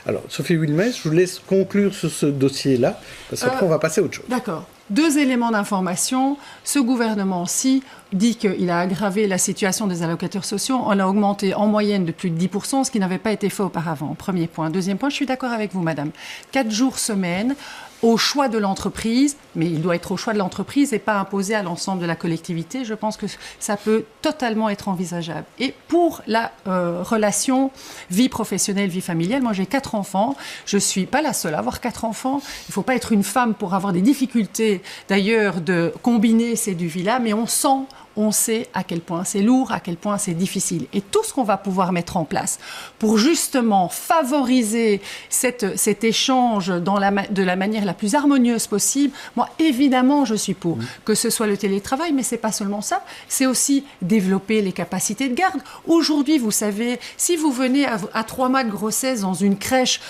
Alors, Sophie Wilmès, je vous laisse conclure sur ce dossier-là, parce qu'après, on va passer à autre chose. D'accord. 2 éléments d'information. Ce gouvernement-ci dit qu'il a aggravé la situation des allocataires sociaux. On a augmenté en moyenne de plus de 10%, ce qui n'avait pas été fait auparavant. Premier point. Deuxième point, je suis d'accord avec vous, madame. 4 jours semaine, au choix de l'entreprise, mais il doit être au choix de l'entreprise et pas imposé à l'ensemble de la collectivité. Je pense que ça peut totalement être envisageable. Et pour la relation vie professionnelle, vie familiale, moi j'ai 4 enfants, je ne suis pas la seule à avoir 4 enfants. Il ne faut pas être une femme pour avoir des difficultés d'ailleurs de combiner ces deux vies-là, mais on sait à quel point c'est lourd, à quel point c'est difficile. Et tout ce qu'on va pouvoir mettre en place pour justement favoriser cet échange de la manière la plus harmonieuse possible, moi, évidemment, je suis pour. Que ce soit le télétravail, mais ce n'est pas seulement ça, c'est aussi développer les capacités de garde. Aujourd'hui, vous savez, si vous venez à 3 mois de grossesse dans une crèche,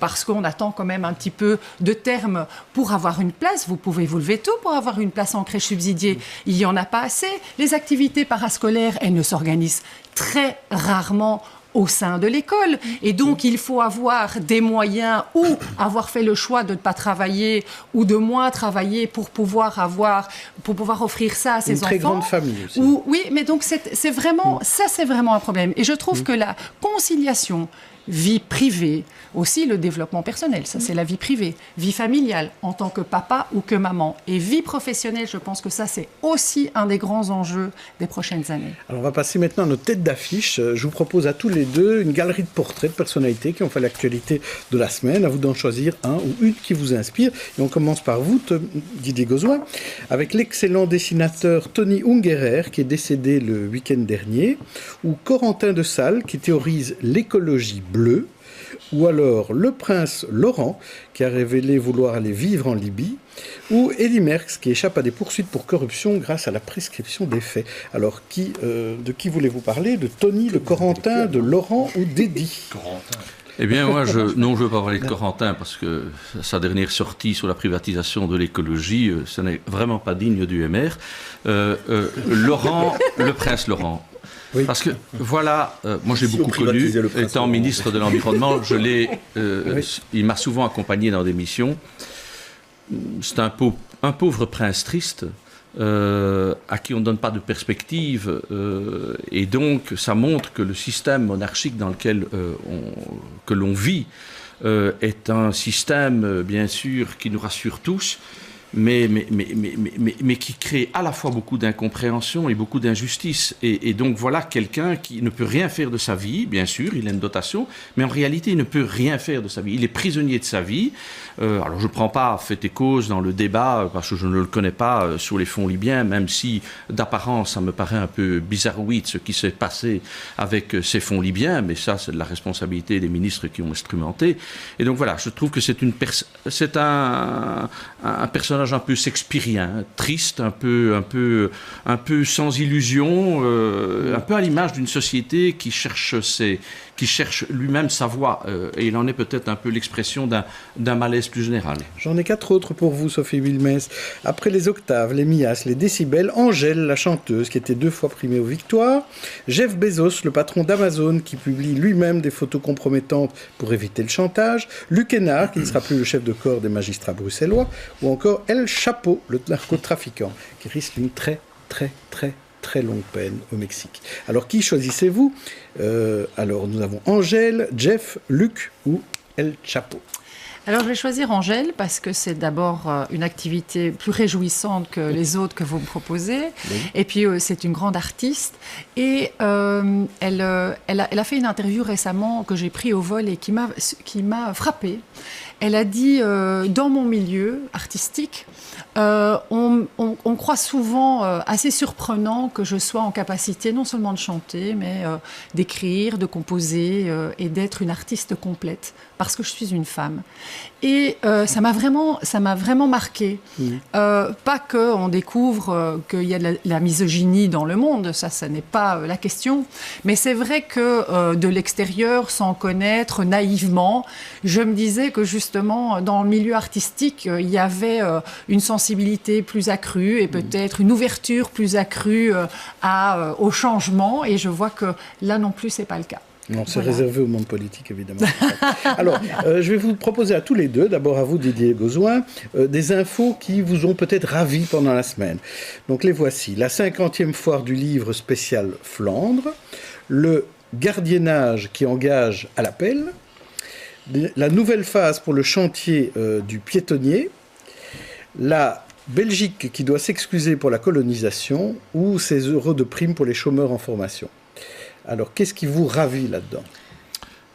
parce qu'on attend quand même un petit peu de terme pour avoir une place, vous pouvez vous lever tôt pour avoir une place en crèche subsidiée. Il n'y en a pas assez. Les activités parascolaires, elles ne s'organisent très rarement au sein de l'école. Et donc, il faut avoir des moyens ou avoir fait le choix de ne pas travailler ou de moins travailler pour pouvoir offrir ça à ses enfants. Une très grande famille aussi. Oui, mais donc, c'est vraiment un problème. Et je trouve que la conciliation vie privée, aussi le développement personnel, ça c'est la vie privée, vie familiale en tant que papa ou que maman, et vie professionnelle, je pense que ça c'est aussi un des grands enjeux des prochaines années. Alors on va passer maintenant à nos têtes d'affiche. Je vous propose à tous les deux une galerie de portraits de personnalités qui ont fait l'actualité de la semaine. À vous d'en choisir un ou une qui vous inspire. Et on commence par vous, Didier Gozouin, avec l'excellent dessinateur Tony Ungerer qui est décédé le week-end dernier, ou Corentin de Sales qui théorise l'écologie bleue, ou alors le prince Laurent qui a révélé vouloir aller vivre en Libye, ou Eddy Merckx qui échappe à des poursuites pour corruption grâce à la prescription des faits. Alors de qui voulez-vous parler? De Tony, de Corentin, de Laurent ou d'Eddy? Eh bien, moi, je ne veux pas parler de Corentin parce que sa dernière sortie sur la privatisation de l'écologie, ce n'est vraiment pas digne du MR. Laurent, le prince Laurent. Oui. Parce que, voilà, moi j'ai beaucoup connu, étant ministre de l'Environnement, il m'a souvent accompagné dans des missions. C'est un pauvre prince triste, à qui on ne donne pas de perspective, et donc ça montre que le système monarchique dans lequel que l'on vit est un système, bien sûr, qui nous rassure tous, mais qui crée à la fois beaucoup d'incompréhension et beaucoup d'injustice. Et donc voilà quelqu'un qui ne peut rien faire de sa vie, bien sûr, il a une dotation, mais en réalité, il ne peut rien faire de sa vie. Il est prisonnier de sa vie. Alors je ne prends pas fait et cause dans le débat, parce que je ne le connais pas sur les fonds libyens, même si d'apparence, ça me paraît un peu bizarroïde ce qui s'est passé avec ces fonds libyens, mais ça, c'est de la responsabilité des ministres qui ont instrumenté. Et donc voilà, je trouve que c'est un personnage un peu shakespearien, triste, un peu sans illusion, un peu à l'image d'une société qui cherche lui-même sa voie. Et il en est peut-être un peu l'expression d'un malaise plus général. J'en ai 4 autres pour vous, Sophie Wilmès. Après les octaves, les mias, les décibels, Angèle, la chanteuse, qui était 2 fois primée aux victoires, Jeff Bezos, le patron d'Amazon, qui publie lui-même des photos compromettantes pour éviter le chantage, Luc Hénard, qui ne sera plus le chef de corps des magistrats bruxellois, ou encore El Chapo, le narcotrafiquant, qui risque une très longue peine au Mexique. Alors, qui choisissez-vous ? Alors, nous avons Angèle, Jeff, Luc ou El Chapo. Alors, je vais choisir Angèle parce que c'est d'abord une activité plus réjouissante que les autres que vous me proposez. Oui. Et puis, c'est une grande artiste. Et elle a fait une interview récemment que j'ai pris au vol et qui m'a frappée. Elle a dit, dans mon milieu artistique, on croit souvent assez surprenant que je sois en capacité non seulement de chanter, mais d'écrire, de composer et d'être une artiste complète, parce que je suis une femme. Et ça m'a vraiment marquée. Pas qu'on découvre qu'il y a de la misogynie dans le monde, ça n'est pas la question, mais c'est vrai que de l'extérieur, sans connaître, naïvement, je me disais que justement, dans le milieu artistique, il y avait une sensibilité plus accrue et peut-être une ouverture plus accrue au changement, et je vois que là non plus, c'est pas le cas. Non, c'est réservé au monde politique, évidemment. Alors, je vais vous proposer à tous les deux, d'abord à vous, Didier Gauzoin, des infos qui vous ont peut-être ravis pendant la semaine. Donc, les voici. La 50e foire du livre spécial Flandre, le gardiennage qui engage à l'appel, la nouvelle phase pour le chantier du piétonnier, la Belgique qui doit s'excuser pour la colonisation ou ces euros de prime pour les chômeurs en formation. Alors, qu'est-ce qui vous ravit là-dedans ?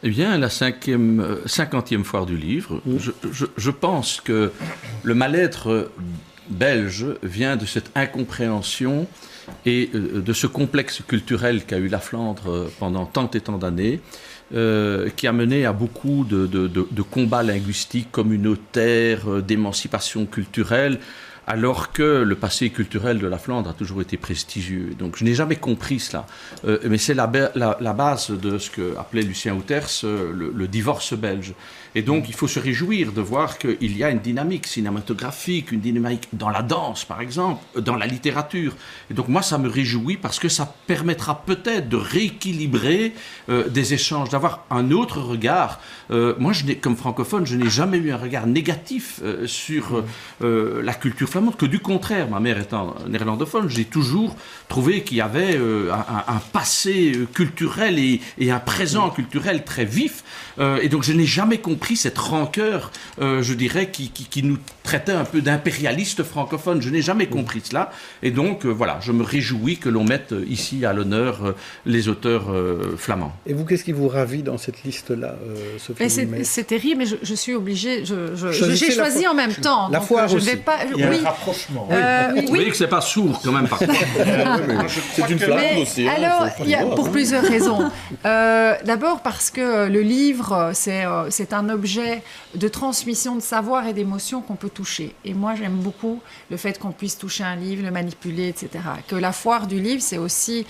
Eh bien, la 50e foire du livre, je pense que le mal-être belge vient de cette incompréhension et de ce complexe culturel qu'a eu la Flandre pendant tant et tant d'années, qui a mené à beaucoup de combats linguistiques, communautaires, d'émancipation culturelle, alors que le passé culturel de la Flandre a toujours été prestigieux. Donc je n'ai jamais compris cela. Mais c'est la base de ce qu'appelait Lucien Outers le divorce belge. Et donc il faut se réjouir de voir qu'il y a une dynamique cinématographique, une dynamique dans la danse par exemple, dans la littérature. Et donc moi ça me réjouit parce que ça permettra peut-être de rééquilibrer des échanges, d'avoir un autre regard. Moi comme francophone, je n'ai jamais eu un regard négatif sur la culture flamande, que du contraire, ma mère étant néerlandophone, j'ai toujours trouvé qu'il y avait un passé culturel et un présent culturel très vif. Et donc je n'ai jamais compris cette rancœur, je dirais, qui nous traitait un peu d'impérialistes francophones. Je n'ai jamais compris cela. Et donc, voilà, je me réjouis que l'on mette ici à l'honneur les auteurs flamands. Et vous, qu'est-ce qui vous ravit dans cette liste-là, Sophie ? C'est terrible, mais je suis obligée. J'ai choisi en même temps. La foire je aussi. Vais pas, il y a un rapprochement. Vous voyez que c'est pas sourd quand même. C'est une flamme aussi. Alors, pour plusieurs raisons. D'abord parce que le livre, c'est un objet de transmission de savoir et d'émotions qu'on peut toucher. Et moi, j'aime beaucoup le fait qu'on puisse toucher un livre, le manipuler, etc. Que la foire du livre, c'est aussi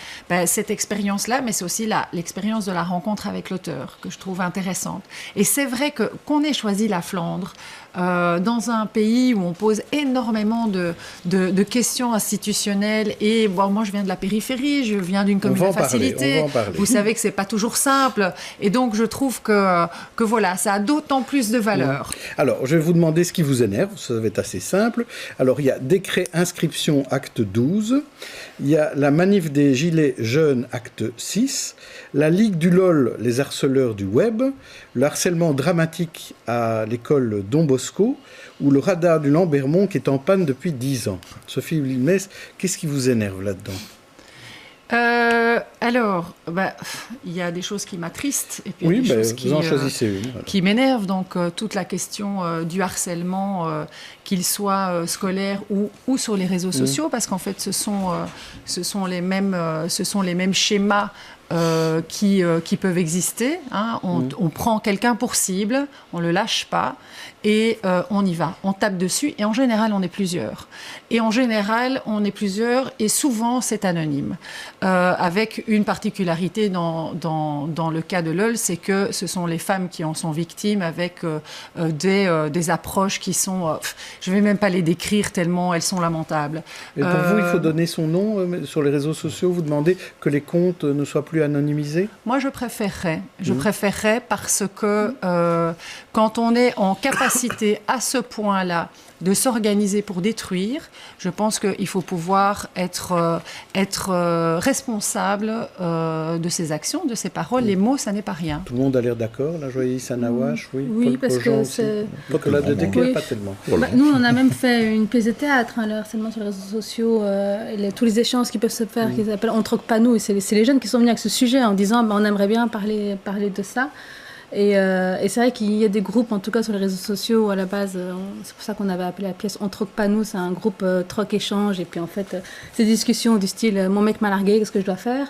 cette expérience-là, mais c'est aussi l'expérience de la rencontre avec l'auteur, que je trouve intéressante. Et c'est vrai qu'on ait choisi la Flandre, dans un pays où on pose énormément de questions institutionnelles. Et bon, moi, je viens de la périphérie, je viens d'une commune à facilité. Vous savez que c'est pas toujours simple. Et donc, je trouve que voilà, ça a d'autant plus de valeur. Alors, je vais vous demander ce qui vous énerve, ça va être assez simple. Alors, il y a décret inscription acte 12, il y a la manif des gilets jaunes acte 6, la Ligue du LOL, les harceleurs du web, le harcèlement dramatique à l'école Don Bosco, ou le radar du Lambermont qui est en panne depuis 10 ans. Sophie Wilmès, qu'est-ce qui vous énerve là-dedans ? Alors, il y a des choses qui m'attristent et puis Oui, il y a des choses vous en choisissez une. Voilà. qui m'énervent. Donc, toute la question du harcèlement, qu'il soit scolaire ou sur les réseaux sociaux, parce qu'en fait, ce sont les mêmes schémas qui peuvent exister. Hein. On prend quelqu'un pour cible, on ne le lâche pas et on y va. On tape dessus et en général, on est plusieurs. Et souvent, c'est anonyme. Avec une particularité dans le cas de LOL, c'est que ce sont les femmes qui en sont victimes avec des approches qui sont... je ne vais même pas les décrire tellement elles sont lamentables. Et pour vous, il faut donner son nom sur les réseaux sociaux. Vous demandez que les comptes ne soient plus anonymisés ? Moi, je préférerais. Je préférerais parce que quand on est en capacité à ce point-là de s'organiser pour détruire, je pense qu'il faut pouvoir être responsable de ses actions, de ses paroles. Les mots, ça n'est pas rien. Tout le monde a l'air d'accord, la Joyeuse Sanawash, oui. Oui, Paul parce Cogent que aussi. c'est... Nicolas de Decker, Oui. pas tellement. Nous, on a même fait une pièce de théâtre, le harcèlement sur les réseaux sociaux, tous les échanges qui peuvent se faire, qui s'appellent On troque pas nous. Et c'est les jeunes qui sont venus avec ce sujet en disant on aimerait bien parler de ça. Et c'est vrai qu'il y a des groupes, en tout cas sur les réseaux sociaux, où à la base, c'est pour ça qu'on avait appelé la pièce On troque pas nous, c'est un groupe troc-échange, et puis en fait, c'est des discussions du style mon mec m'a largué, qu'est-ce que je dois faire ?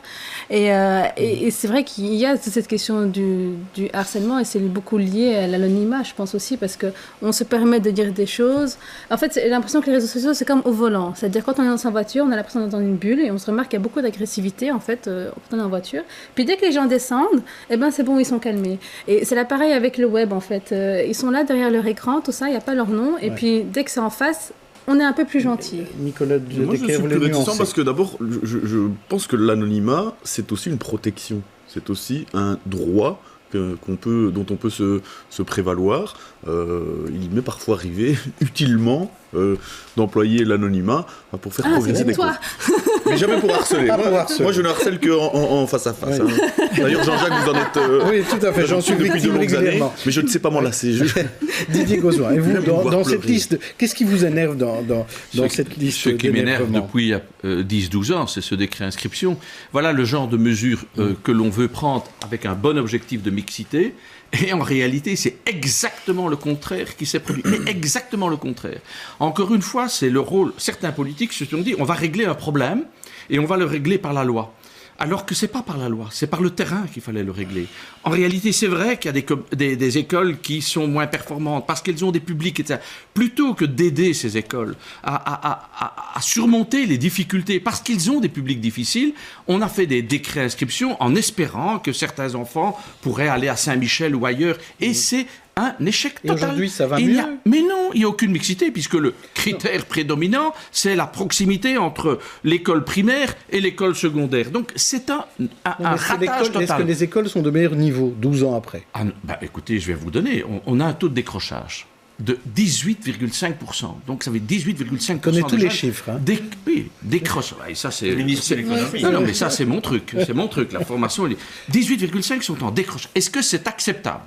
Et c'est vrai qu'il y a cette question du harcèlement, et c'est beaucoup lié à l'anonymat, je pense aussi, parce qu'on se permet de dire des choses. En fait, j'ai l'impression que les réseaux sociaux, c'est comme au volant, c'est-à-dire quand on est dans sa voiture, on a l'impression d'être dans une bulle, et on se remarque qu'il y a beaucoup d'agressivité, en fait, quand on est en voiture. Puis dès que les gens descendent, eh ben, c'est bon, ils sont calmés. Et c'est là pareil avec le web, en fait. Ils sont là derrière leur écran, tout ça, il n'y a pas leur nom. Et puis, dès que c'est en face, on est un peu plus gentil. Nicolas de Moi, je Decker, suis vous plus les réticent nuancez. parce que d'abord, je pense que l'anonymat, c'est aussi une protection. C'est aussi un droit dont on peut se prévaloir. Il m'est parfois arrivé, utilement, d'employer l'anonymat pour faire progresser des toi. causes. Mais jamais pour harceler. Pas pour harceler. Moi, je ne harcèle qu'en face à face. Oui. Hein. D'ailleurs, Jean-Jacques, vous en êtes... Oui, tout à fait, j'en suis depuis de victime longues années, régulièrement. mais je ne sais pas m'en lasser. Didier Gauzoin, et vous, Même voir dans cette pleurer. liste, qu'est-ce qui vous énerve dans cette liste Ce qui m'énerve d'énervement depuis 10-12 ans, c'est ce décret inscription. Voilà le genre de mesures que l'on veut prendre avec un bon objectif de mixité. Et en réalité, c'est exactement le contraire qui s'est produit. Mais exactement le contraire. Encore une fois, c'est le rôle... Certains politiques se sont dit, on va régler un problème et on va le régler par la loi. Alors que c'est pas par la loi, c'est par le terrain qu'il fallait le régler. En réalité, c'est vrai qu'il y a des écoles qui sont moins performantes parce qu'elles ont des publics, etc. Plutôt que d'aider ces écoles à surmonter les difficultés parce qu'ils ont des publics difficiles, on a fait des décrets d'inscription en espérant que certains enfants pourraient aller à Saint-Michel ou ailleurs. Et c'est un échec Et total. aujourd'hui, ça va Et mieux mais non, il n'y a aucune mixité, puisque le critère prédominant, c'est la proximité entre l'école primaire et l'école secondaire. Donc, c'est un ratage Est-ce que total. les écoles sont de meilleur niveau, 12 ans après ? Ah, écoutez, je vais vous donner. On a un taux de décrochage de 18,5%. Donc, ça fait 18,5%. On connaît tous de les jeunes chiffres. Hein. Oui, décroche. Et ça, c'est... Le ministre de l'économie. Non, mais ça, c'est mon truc. C'est mon truc. La formation, 18,5 sont en décrochage. Est-ce que c'est acceptable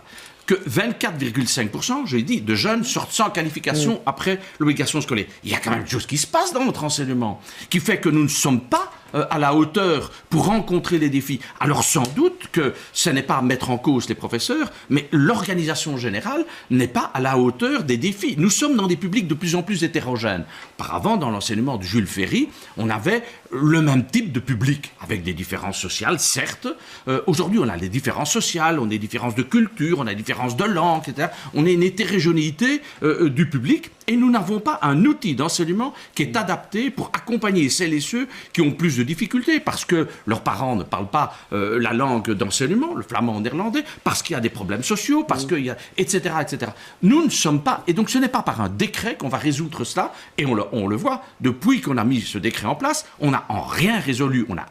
que 24,5%, j'ai dit, de jeunes sortent sans qualification après l'obligation scolaire? Il y a quand même quelque chose qui se passe dans notre enseignement, qui fait que nous ne sommes pas à la hauteur pour rencontrer les défis. Alors sans doute que ce n'est pas mettre en cause les professeurs, mais l'organisation générale n'est pas à la hauteur des défis. Nous sommes dans des publics de plus en plus hétérogènes. Auparavant, dans l'enseignement de Jules Ferry, on avait le même type de public, avec des différences sociales, certes. Aujourd'hui, on a les différences sociales, on a des différences de culture, on a des différences de langue, etc. On a une hétérogénéité du public, et nous n'avons pas un outil d'enseignement qui est adapté pour accompagner celles et ceux qui ont plus de difficultés, parce que leurs parents ne parlent pas la langue d'enseignement, le flamand néerlandais, parce qu'il y a des problèmes sociaux, parce qu'il y a... etc., etc. Nous ne sommes pas... Et donc ce n'est pas par un décret qu'on va résoudre cela, et on le voit, depuis qu'on a mis ce décret en place, on n'a en rien résolu, on a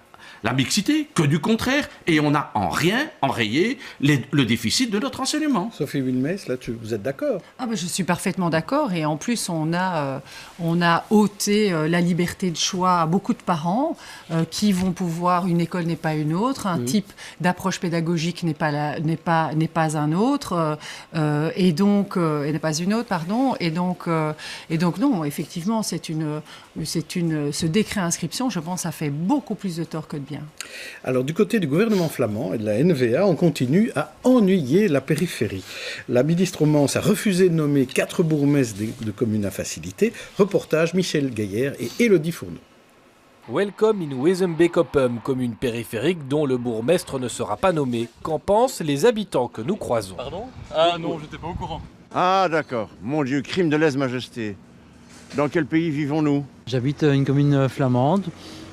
la mixité, que du contraire, et on n'a en rien enrayé le déficit de notre enseignement. Sophie Wilmès, là, vous êtes d'accord? Je suis parfaitement d'accord, et en plus on a ôté la liberté de choix à beaucoup de parents qui vont pouvoir, une école n'est pas une autre, un type d'approche pédagogique n'est pas un autre, et n'est pas une autre, pardon, et donc non, effectivement, ce décret inscription, je pense, ça fait beaucoup plus de tort que de bien. Alors, du côté du gouvernement flamand et de la NVA, on continue à ennuyer la périphérie. La ministre Mans a refusé de nommer 4 bourgmestres de communes à facilité. Reportage Michel Gaillère et Élodie Fourneau. Welcome in Wezenbeek-Oppum, commune périphérique dont le bourgmestre ne sera pas nommé. Qu'en pensent les habitants que nous croisons? Pardon? Ah non, j'étais pas au courant. Ah d'accord, mon Dieu, crime de lèse-majesté. Dans quel pays vivons-nous? J'habite une commune flamande.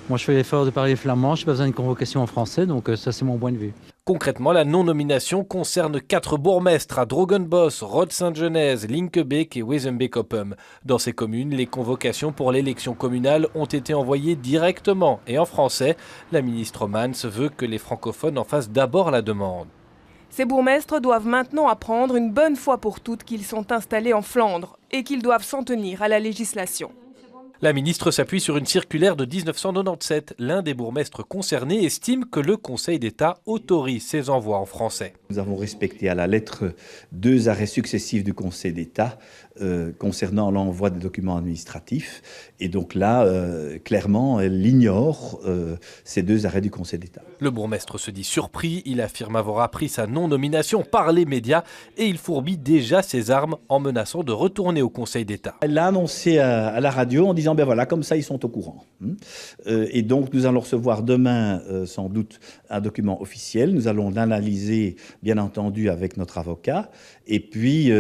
Moi je fais l'effort de parler flamand, je n'ai pas besoin d'une convocation en français, donc ça c'est mon point de vue. Concrètement, la non-nomination concerne 4 bourgmestres à Drogenbos, Rode-Saint-Genèse, Linkebeek et Wezenbeek-Oppum. Dans ces communes, les convocations pour l'élection communale ont été envoyées directement et en français. La ministre Mans veut que les francophones en fassent d'abord la demande. Ces bourgmestres doivent maintenant apprendre une bonne fois pour toutes qu'ils sont installés en Flandre et qu'ils doivent s'en tenir à la législation. La ministre s'appuie sur une circulaire de 1997. L'un des bourgmestres concernés estime que le Conseil d'État autorise ces envois en français. Nous avons respecté à la lettre 2 arrêts successifs du Conseil d'État concernant l'envoi des documents administratifs. Et donc là, clairement, elle ignore ces 2 arrêts du Conseil d'État. Le bourgmestre se dit surpris. Il affirme avoir appris sa non-nomination par les médias et il fourbit déjà ses armes en menaçant de retourner au Conseil d'État. Elle l'a annoncé à la radio en disant, ben voilà, comme ça, ils sont au courant. Et donc, nous allons recevoir demain, sans doute, un document officiel. Nous allons l'analyser, bien entendu, avec notre avocat. Et puis,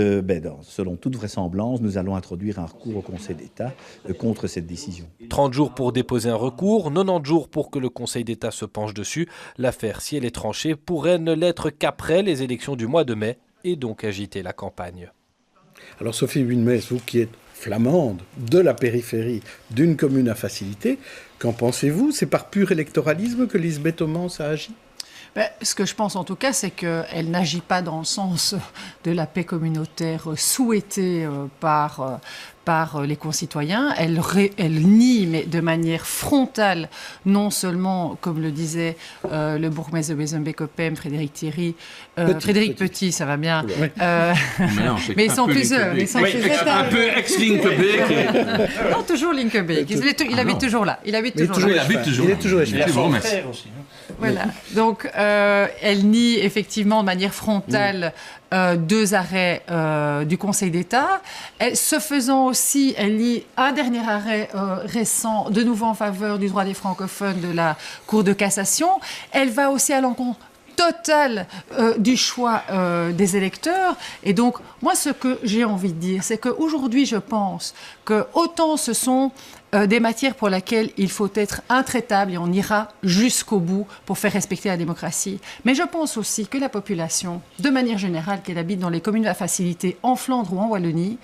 selon toute vraisemblance, nous allons introduire un recours au Conseil d'État contre cette décision. 30 jours pour déposer un recours, 90 jours pour que le Conseil d'État se penche dessus. L'affaire, si elle est tranchée, pourrait ne l'être qu'après les élections du mois de mai et donc agiter la campagne. Alors Sophie Wilmès, vous qui êtes flamande de la périphérie d'une commune à facilité, qu'en pensez-vous? C'est par pur électoralisme que Lisbeth Mans a agi? Ce que je pense en tout cas, c'est qu'elle n'agit pas dans le sens de la paix communautaire souhaitée par les concitoyens. Elle nie, mais de manière frontale, non seulement, comme le disait le bourgmestre de Wezenbeek-Oppum, Frédéric Thierry, Frédéric Petit, ça va bien. Mais ils sont plusieurs. Un peu ex-Linkebeek. Non, toujours Linkebeek. Il habite toujours là. Il habite toujours là. Il est toujours frère aussi. Voilà. Donc, elle nie effectivement de manière frontale 2 arrêts du Conseil d'État. Ce faisant aussi, elle lit un dernier arrêt récent, de nouveau en faveur du droit des francophones de la Cour de cassation. Elle va aussi à l'encontre totale du choix des électeurs. Et donc, moi, ce que j'ai envie de dire, c'est qu'aujourd'hui, je pense que autant ce sont des matières pour lesquelles il faut être intraitable et on ira jusqu'au bout pour faire respecter la démocratie. Mais je pense aussi que la population, de manière générale, qu'elle habite dans les communes à facilité en Flandre ou en Wallonie,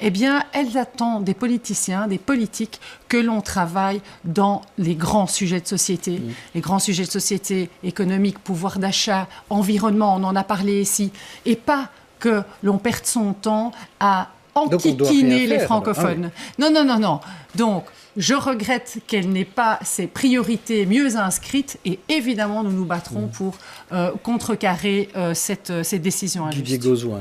eh bien, elle attend des politiciens, des politiques, que l'on travaille dans les grands sujets de société. Les grands sujets de société, économique, pouvoir d'achat, environnement, on en a parlé ici. Et pas que l'on perde son temps à enquiquiner les francophones. Non. Donc, je regrette qu'elle n'ait pas ses priorités mieux inscrites et évidemment, nous nous battrons pour contrecarrer ces décisions injustes. Didier Gauzoin.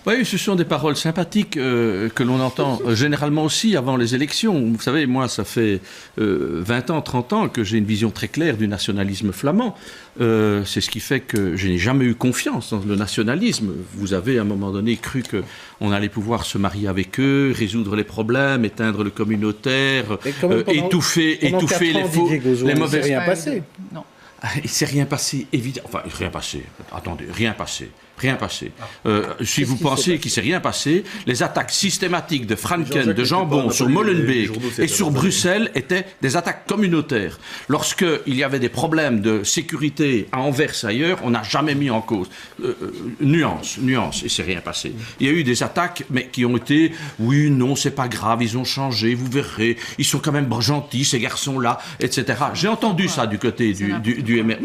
Oui, ce sont des paroles sympathiques que l'on entend généralement aussi avant les élections. Vous savez, moi, ça fait 20 ans, 30 ans que j'ai une vision très claire du nationalisme flamand. C'est ce qui fait que je n'ai jamais eu confiance dans le nationalisme. Vous avez à un moment donné cru qu'on allait pouvoir se marier avec eux, résoudre les problèmes, éteindre le communautaire, étouffer les mauvaises... rien passé. Non. Il ne s'est rien passé, évidemment. Enfin, rien passé. Attendez, rien passé. Rien passé. Si vous pensez qu'il ne s'est rien passé, les attaques systématiques de Franken, de Jambon sur Molenbeek et sur Bruxelles étaient des attaques communautaires. Lorsqu'il y avait des problèmes de sécurité à Anvers et ailleurs, on n'a jamais mis en cause. Nuance, et c'est rien passé. Il y a eu des attaques, mais qui ont été, oui, non, c'est pas grave, ils ont changé, vous verrez, ils sont quand même gentils, ces garçons-là, etc. J'ai entendu ça du côté du MR.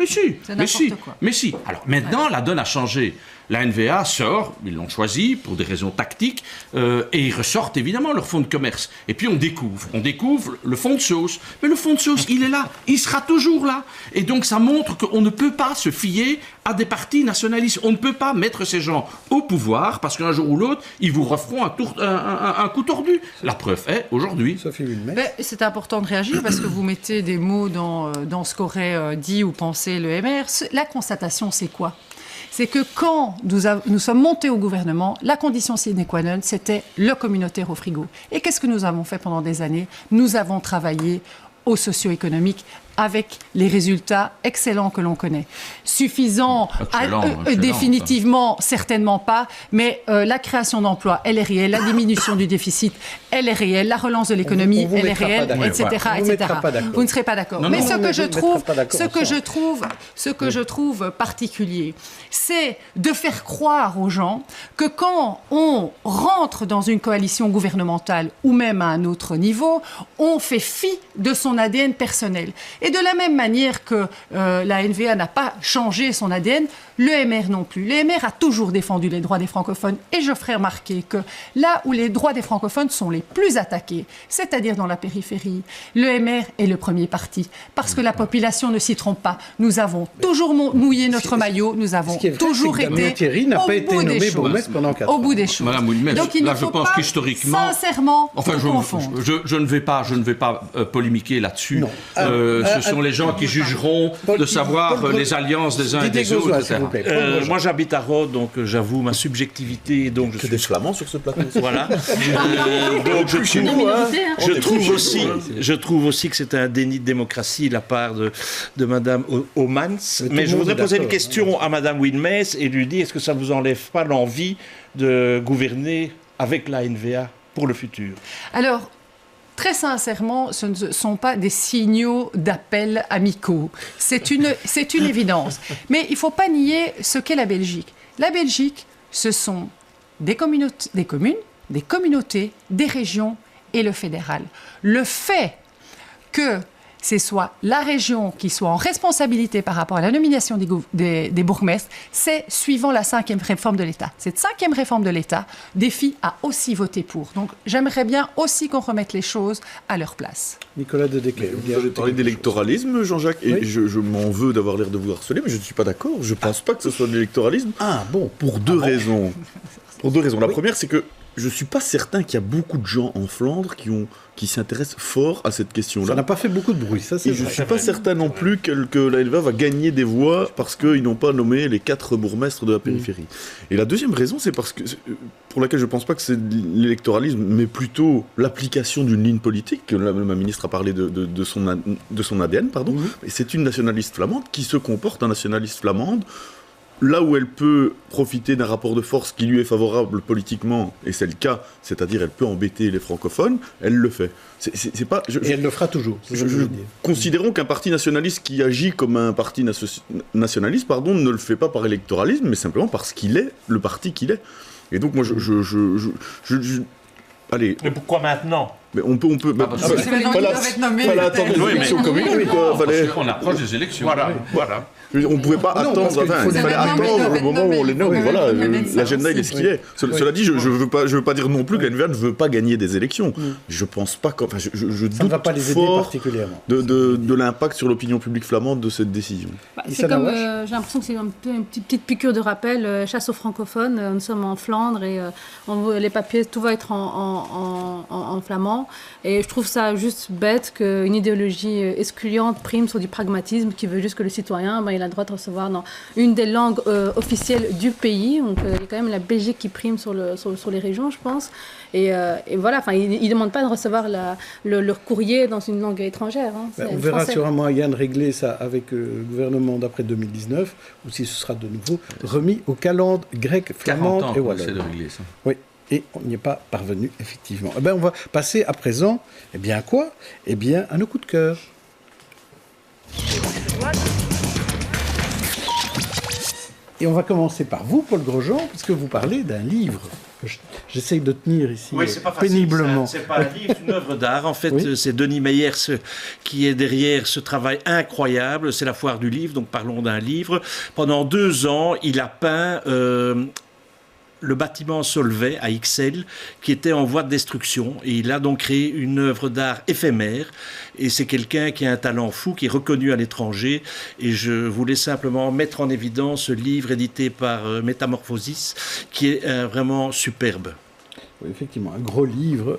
Mais si. Alors maintenant, la donne a changé. La NVA sort, ils l'ont choisi pour des raisons tactiques, et ils ressortent évidemment leur fonds de commerce. Et puis on découvre le fonds de sauce. Mais le fonds de sauce, il est là, il sera toujours là. Et donc ça montre qu'on ne peut pas se fier à des partis nationalistes. On ne peut pas mettre ces gens au pouvoir parce qu'un jour ou l'autre, ils vous referont un coup tordu. La preuve est aujourd'hui. C'est important de réagir parce que vous mettez des mots dans ce qu'aurait dit ou pensé le MR. La constatation, c'est quoi ? C'est que quand nous sommes montés au gouvernement, la condition sine qua non, c'était le communautaire au frigo. Et qu'est-ce que nous avons fait pendant des années ? Nous avons travaillé au socio-économique avec les résultats excellents que l'on connaît. Suffisant, définitivement, certainement pas, mais la création d'emplois, elle est réelle, la diminution du déficit, elle est réelle, la relance de l'économie, elle est réelle, etc. Vous ne serez pas d'accord. Mais ce que je trouve particulier, c'est de faire croire aux gens que quand on rentre dans une coalition gouvernementale ou même à un autre niveau, on fait fi de son ADN personnel. Et de la même manière que la NVA n'a pas changé son ADN, le MR non plus. Le MR a toujours défendu les droits des francophones et je ferai remarquer que là où les droits des francophones sont les plus attaqués, c'est-à-dire dans la périphérie, le MR est le premier parti parce que la population ne s'y trompe pas. Nous avons toujours mouillé notre maillot, nous avons toujours été Thierry n'a pas été nommé bourgmestre pendant 4 ans. Au bout des choses. Madame Wilmès, donc il là, ne faut je pense pas qu'historiquement, sincèrement confondre. je ne vais pas polémiquer là-dessus. Ce sont les gens qui jugeront de savoir les alliances des uns et des autres, etc. Moi, j'habite à Rhodes, donc j'avoue ma subjectivité. Donc je suis des flamands sur ce plateau. Voilà. Donc je trouve aussi que c'est un déni de démocratie de la part de Madame Homans. Mais je voudrais poser une question à Madame Wilmès et lui dire, est-ce que ça ne vous enlève pas l'envie de gouverner avec la NVA pour le futur? Alors, très sincèrement, ce ne sont pas des signaux d'appel amicaux. C'est une évidence. Mais il ne faut pas nier ce qu'est la Belgique. La Belgique, ce sont des communes, des communautés, des régions et le fédéral. Le fait que ce soit la région qui soit en responsabilité par rapport à la nomination des bourgmestres, c'est suivant la 5e réforme de l'État. Cette 5e réforme de l'État, Défi a aussi voté pour. Donc j'aimerais bien aussi qu'on remette les choses à leur place. Nicolas de Declercq. Vous avez parlé d'électoralisme, Jean-Jacques, et je m'en veux d'avoir l'air de vous harceler, mais je ne suis pas d'accord. Je ne pense pas que ce soit de l'électoralisme. Pour deux raisons. La première, c'est que je ne suis pas certain qu'il y a beaucoup de gens en Flandre qui s'intéressent fort à cette question-là. Ça n'a pas fait beaucoup de bruit, ça c'est vrai. Je ne suis pas certain non plus que la LVA va gagner des voix parce qu'ils n'ont pas nommé les 4 bourgmestres de la périphérie. Et la deuxième raison, c'est pour laquelle je ne pense pas que c'est l'électoralisme, mais plutôt l'application d'une ligne politique. Ma ministre a parlé de son ADN, pardon. Et c'est une nationaliste flamande qui se comporte en nationaliste flamande. Là où elle peut profiter d'un rapport de force qui lui est favorable politiquement, et c'est le cas, c'est-à-dire elle peut embêter les francophones, elle le fait. C'est pas, et elle le fera toujours. Considérons qu'un parti nationaliste qui agit comme un parti nationaliste, ne le fait pas par électoralisme, mais simplement parce qu'il est le parti qu'il est. Et donc moi, allez. Mais pourquoi maintenant? Mais on peut. Fallait attendre les élections communales. On approche des élections. Voilà. On ne pouvait pas attendre. Il fallait attendre le moment où on les nomme. Voilà, l'agenda il est ce qu'il est. Cela dit, je veux pas dire non plus que la NVA ne veut pas gagner des élections. Je pense pas. Je doute fort de l'impact sur l'opinion publique flamande de cette décision. C'est comme, j'ai l'impression que c'est une petite piqûre de rappel. Chasse aux francophones. Nous sommes en Flandre et les papiers, tout va être en flamand. différents. Et je trouve ça juste bête qu'une idéologie excluante prime sur du pragmatisme qui veut juste que le citoyen il a le droit de recevoir dans une des langues officielles du pays. Donc il y a quand même la Belgique qui prime sur les régions, je pense. Et voilà, ils ne demandent pas de recevoir leur courrier dans une langue étrangère. On verra s'il y aura moyen de régler ça avec le gouvernement d'après 2019 ou si ce sera de nouveau remis aux calendes grecques, flamandes et wallonnes. C'est de régler ça. Oui. Et on n'y est pas parvenu, effectivement. On va passer à présent, à quoi ? À nos coups de cœur. Et on va commencer par vous, Paul Grosjean, puisque vous parlez d'un livre que j'essaye de tenir ici péniblement. C'est pas un livre, c'est une œuvre d'art. En fait, c'est Denis Meyers qui est derrière ce travail incroyable. C'est la foire du livre, donc parlons d'un livre. Pendant 2 ans, il a peint... le bâtiment Solvay à Ixelles qui était en voie de destruction et il a donc créé une œuvre d'art éphémère et c'est quelqu'un qui a un talent fou, qui est reconnu à l'étranger et je voulais simplement mettre en évidence ce livre édité par Métamorphosis qui est vraiment superbe. Oui, effectivement, un gros livre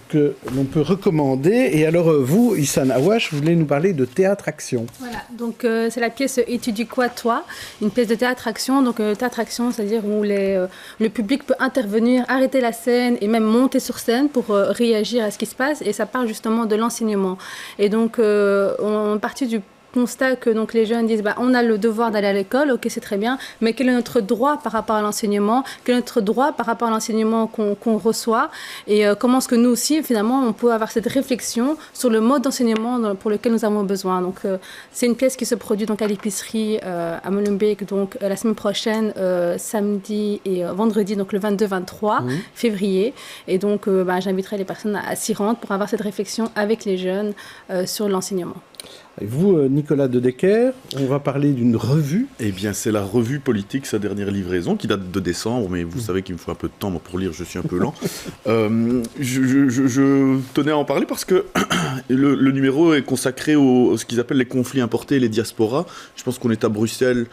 que l'on peut recommander. Et alors, vous, Ihsan Awash, vous voulez nous parler de théâtre-action. Voilà, donc c'est la pièce « Et tu dis quoi, toi ?» Une pièce de théâtre-action. Donc, théâtre-action, c'est-à-dire où le public peut intervenir, arrêter la scène et même monter sur scène pour réagir à ce qui se passe. Et ça part justement de l'enseignement. Et donc, on est parti du constat que donc, les jeunes disent on a le devoir d'aller à l'école, ok, c'est très bien, mais quel est notre droit par rapport à l'enseignement, quel est notre droit par rapport à l'enseignement qu'on reçoit et comment est-ce que nous aussi, finalement, on peut avoir cette réflexion sur le mode d'enseignement pour lequel nous avons besoin. Donc, c'est une pièce qui se produit donc, à l'épicerie à Molenbeek donc, la semaine prochaine, samedi et vendredi, donc le 22-23 février. Et donc, j'inviterai les personnes à s'y rendre pour avoir cette réflexion avec les jeunes sur l'enseignement. Et vous, Nicolas de Decker, on va parler d'une revue. Eh bien, c'est la revue politique, sa dernière livraison, qui date de décembre, mais vous savez qu'il me faut un peu de temps pour lire, je suis un peu lent. Je tenais à en parler parce que le numéro est consacré à ce qu'ils appellent les conflits importés et les diasporas. Je pense qu'on est à Bruxelles.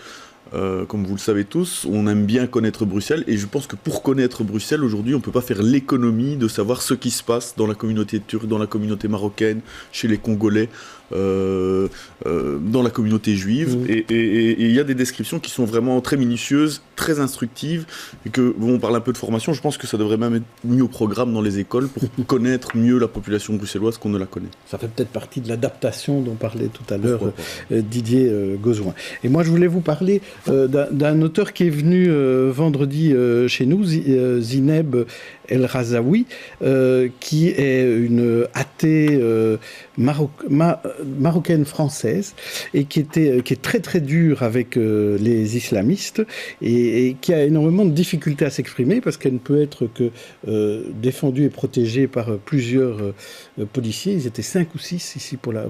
Comme vous le savez tous, on aime bien connaître Bruxelles et je pense que pour connaître Bruxelles aujourd'hui, on ne peut pas faire l'économie de savoir ce qui se passe dans la communauté turque, dans la communauté marocaine, chez les Congolais, dans la communauté juive. Et il y a des descriptions qui sont vraiment très minutieuses, très instructives et que, on parle un peu de formation, je pense que ça devrait même être mis au programme dans les écoles pour connaître mieux la population bruxelloise qu'on ne la connaît. Ça fait peut-être partie de l'adaptation dont parlait tout à l'heure Didier Gozouin. Et moi, je voulais vous parler d'un auteur qui est venu vendredi chez nous, Zineb El Razaoui, qui est une athée marocaine-française et qui est très très dure avec les islamistes et qui a énormément de difficultés à s'exprimer parce qu'elle ne peut être que défendue et protégée par plusieurs policiers. Ils étaient 5 ou 6 ici pour la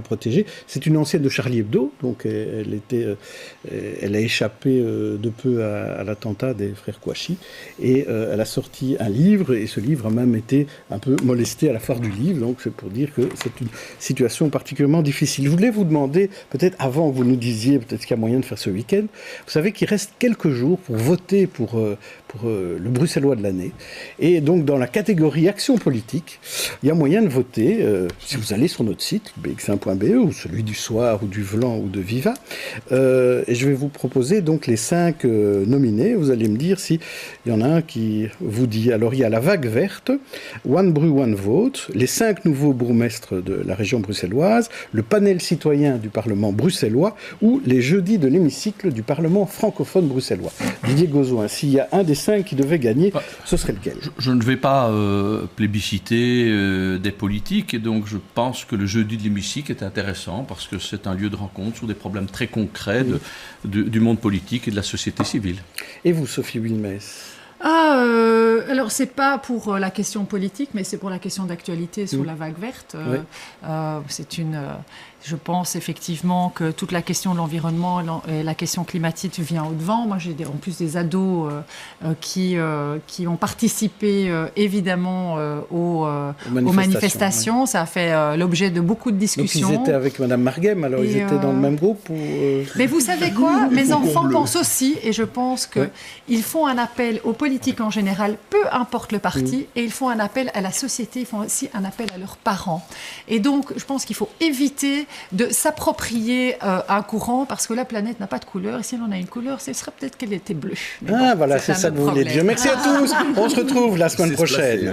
protéger. C'est une ancienne de Charlie Hebdo, donc elle a échappé de peu à l'attentat des frères Kouachi et elle a sorti un livre et ce livre a même été un peu molesté à la foire du livre, donc c'est pour dire que c'est une situation particulièrement difficile. Je voulais vous demander, peut-être avant que vous nous disiez peut-être qu'il y a moyen de faire ce week-end, vous savez qu'il reste quelques jours pour voter pour le Bruxellois de l'année et donc dans la catégorie action politique, il y a moyen de voter si vous allez sur notre site bx1.be ou celui du Soir ou du Vlan ou de Viva et je vais vous proposer donc les 5 nominés. Vous allez me dire s'il y en a un qui vous dit. Alors il y a la vague verte, One Bru One Vote, les 5 nouveaux bourgmestres de la région bruxelloise, le panel citoyen du Parlement bruxellois ou les jeudis de l'hémicycle du Parlement francophone bruxellois. Didier Gozouin, s'il y a un des 5 qui devait gagner, ce serait lequel ? Je ne vais pas plébisciter des politiques et donc je pense que le jeudi de l'hémicycle est intéressant parce que c'est un lieu de rencontre sur des problèmes très concrets du monde politique et de la société civile. Et vous, Sophie Wilmès ? Alors, c'est pas pour la question politique, mais c'est pour la question d'actualité sur la vague verte. Je pense effectivement que toute la question de l'environnement et la question climatique vient au-devant. Moi, j'ai en plus des ados qui ont participé évidemment aux manifestations. Ouais. Ça a fait l'objet de beaucoup de discussions. Donc, ils étaient avec Madame Marguem, alors ils étaient dans le même groupe Mais vous savez quoi ? Mes enfants pensent aussi, et je pense qu'ils font un appel aux politiques politiques en général, peu importe le parti, et ils font un appel à la société, ils font aussi un appel à leurs parents. Et donc, je pense qu'il faut éviter de s'approprier un courant, parce que la planète n'a pas de couleur, et si elle en a une couleur, ce serait peut-être qu'elle était bleue. Mais voilà, c'est ça que vous voulez dire. Merci à tous, on se retrouve la semaine prochaine.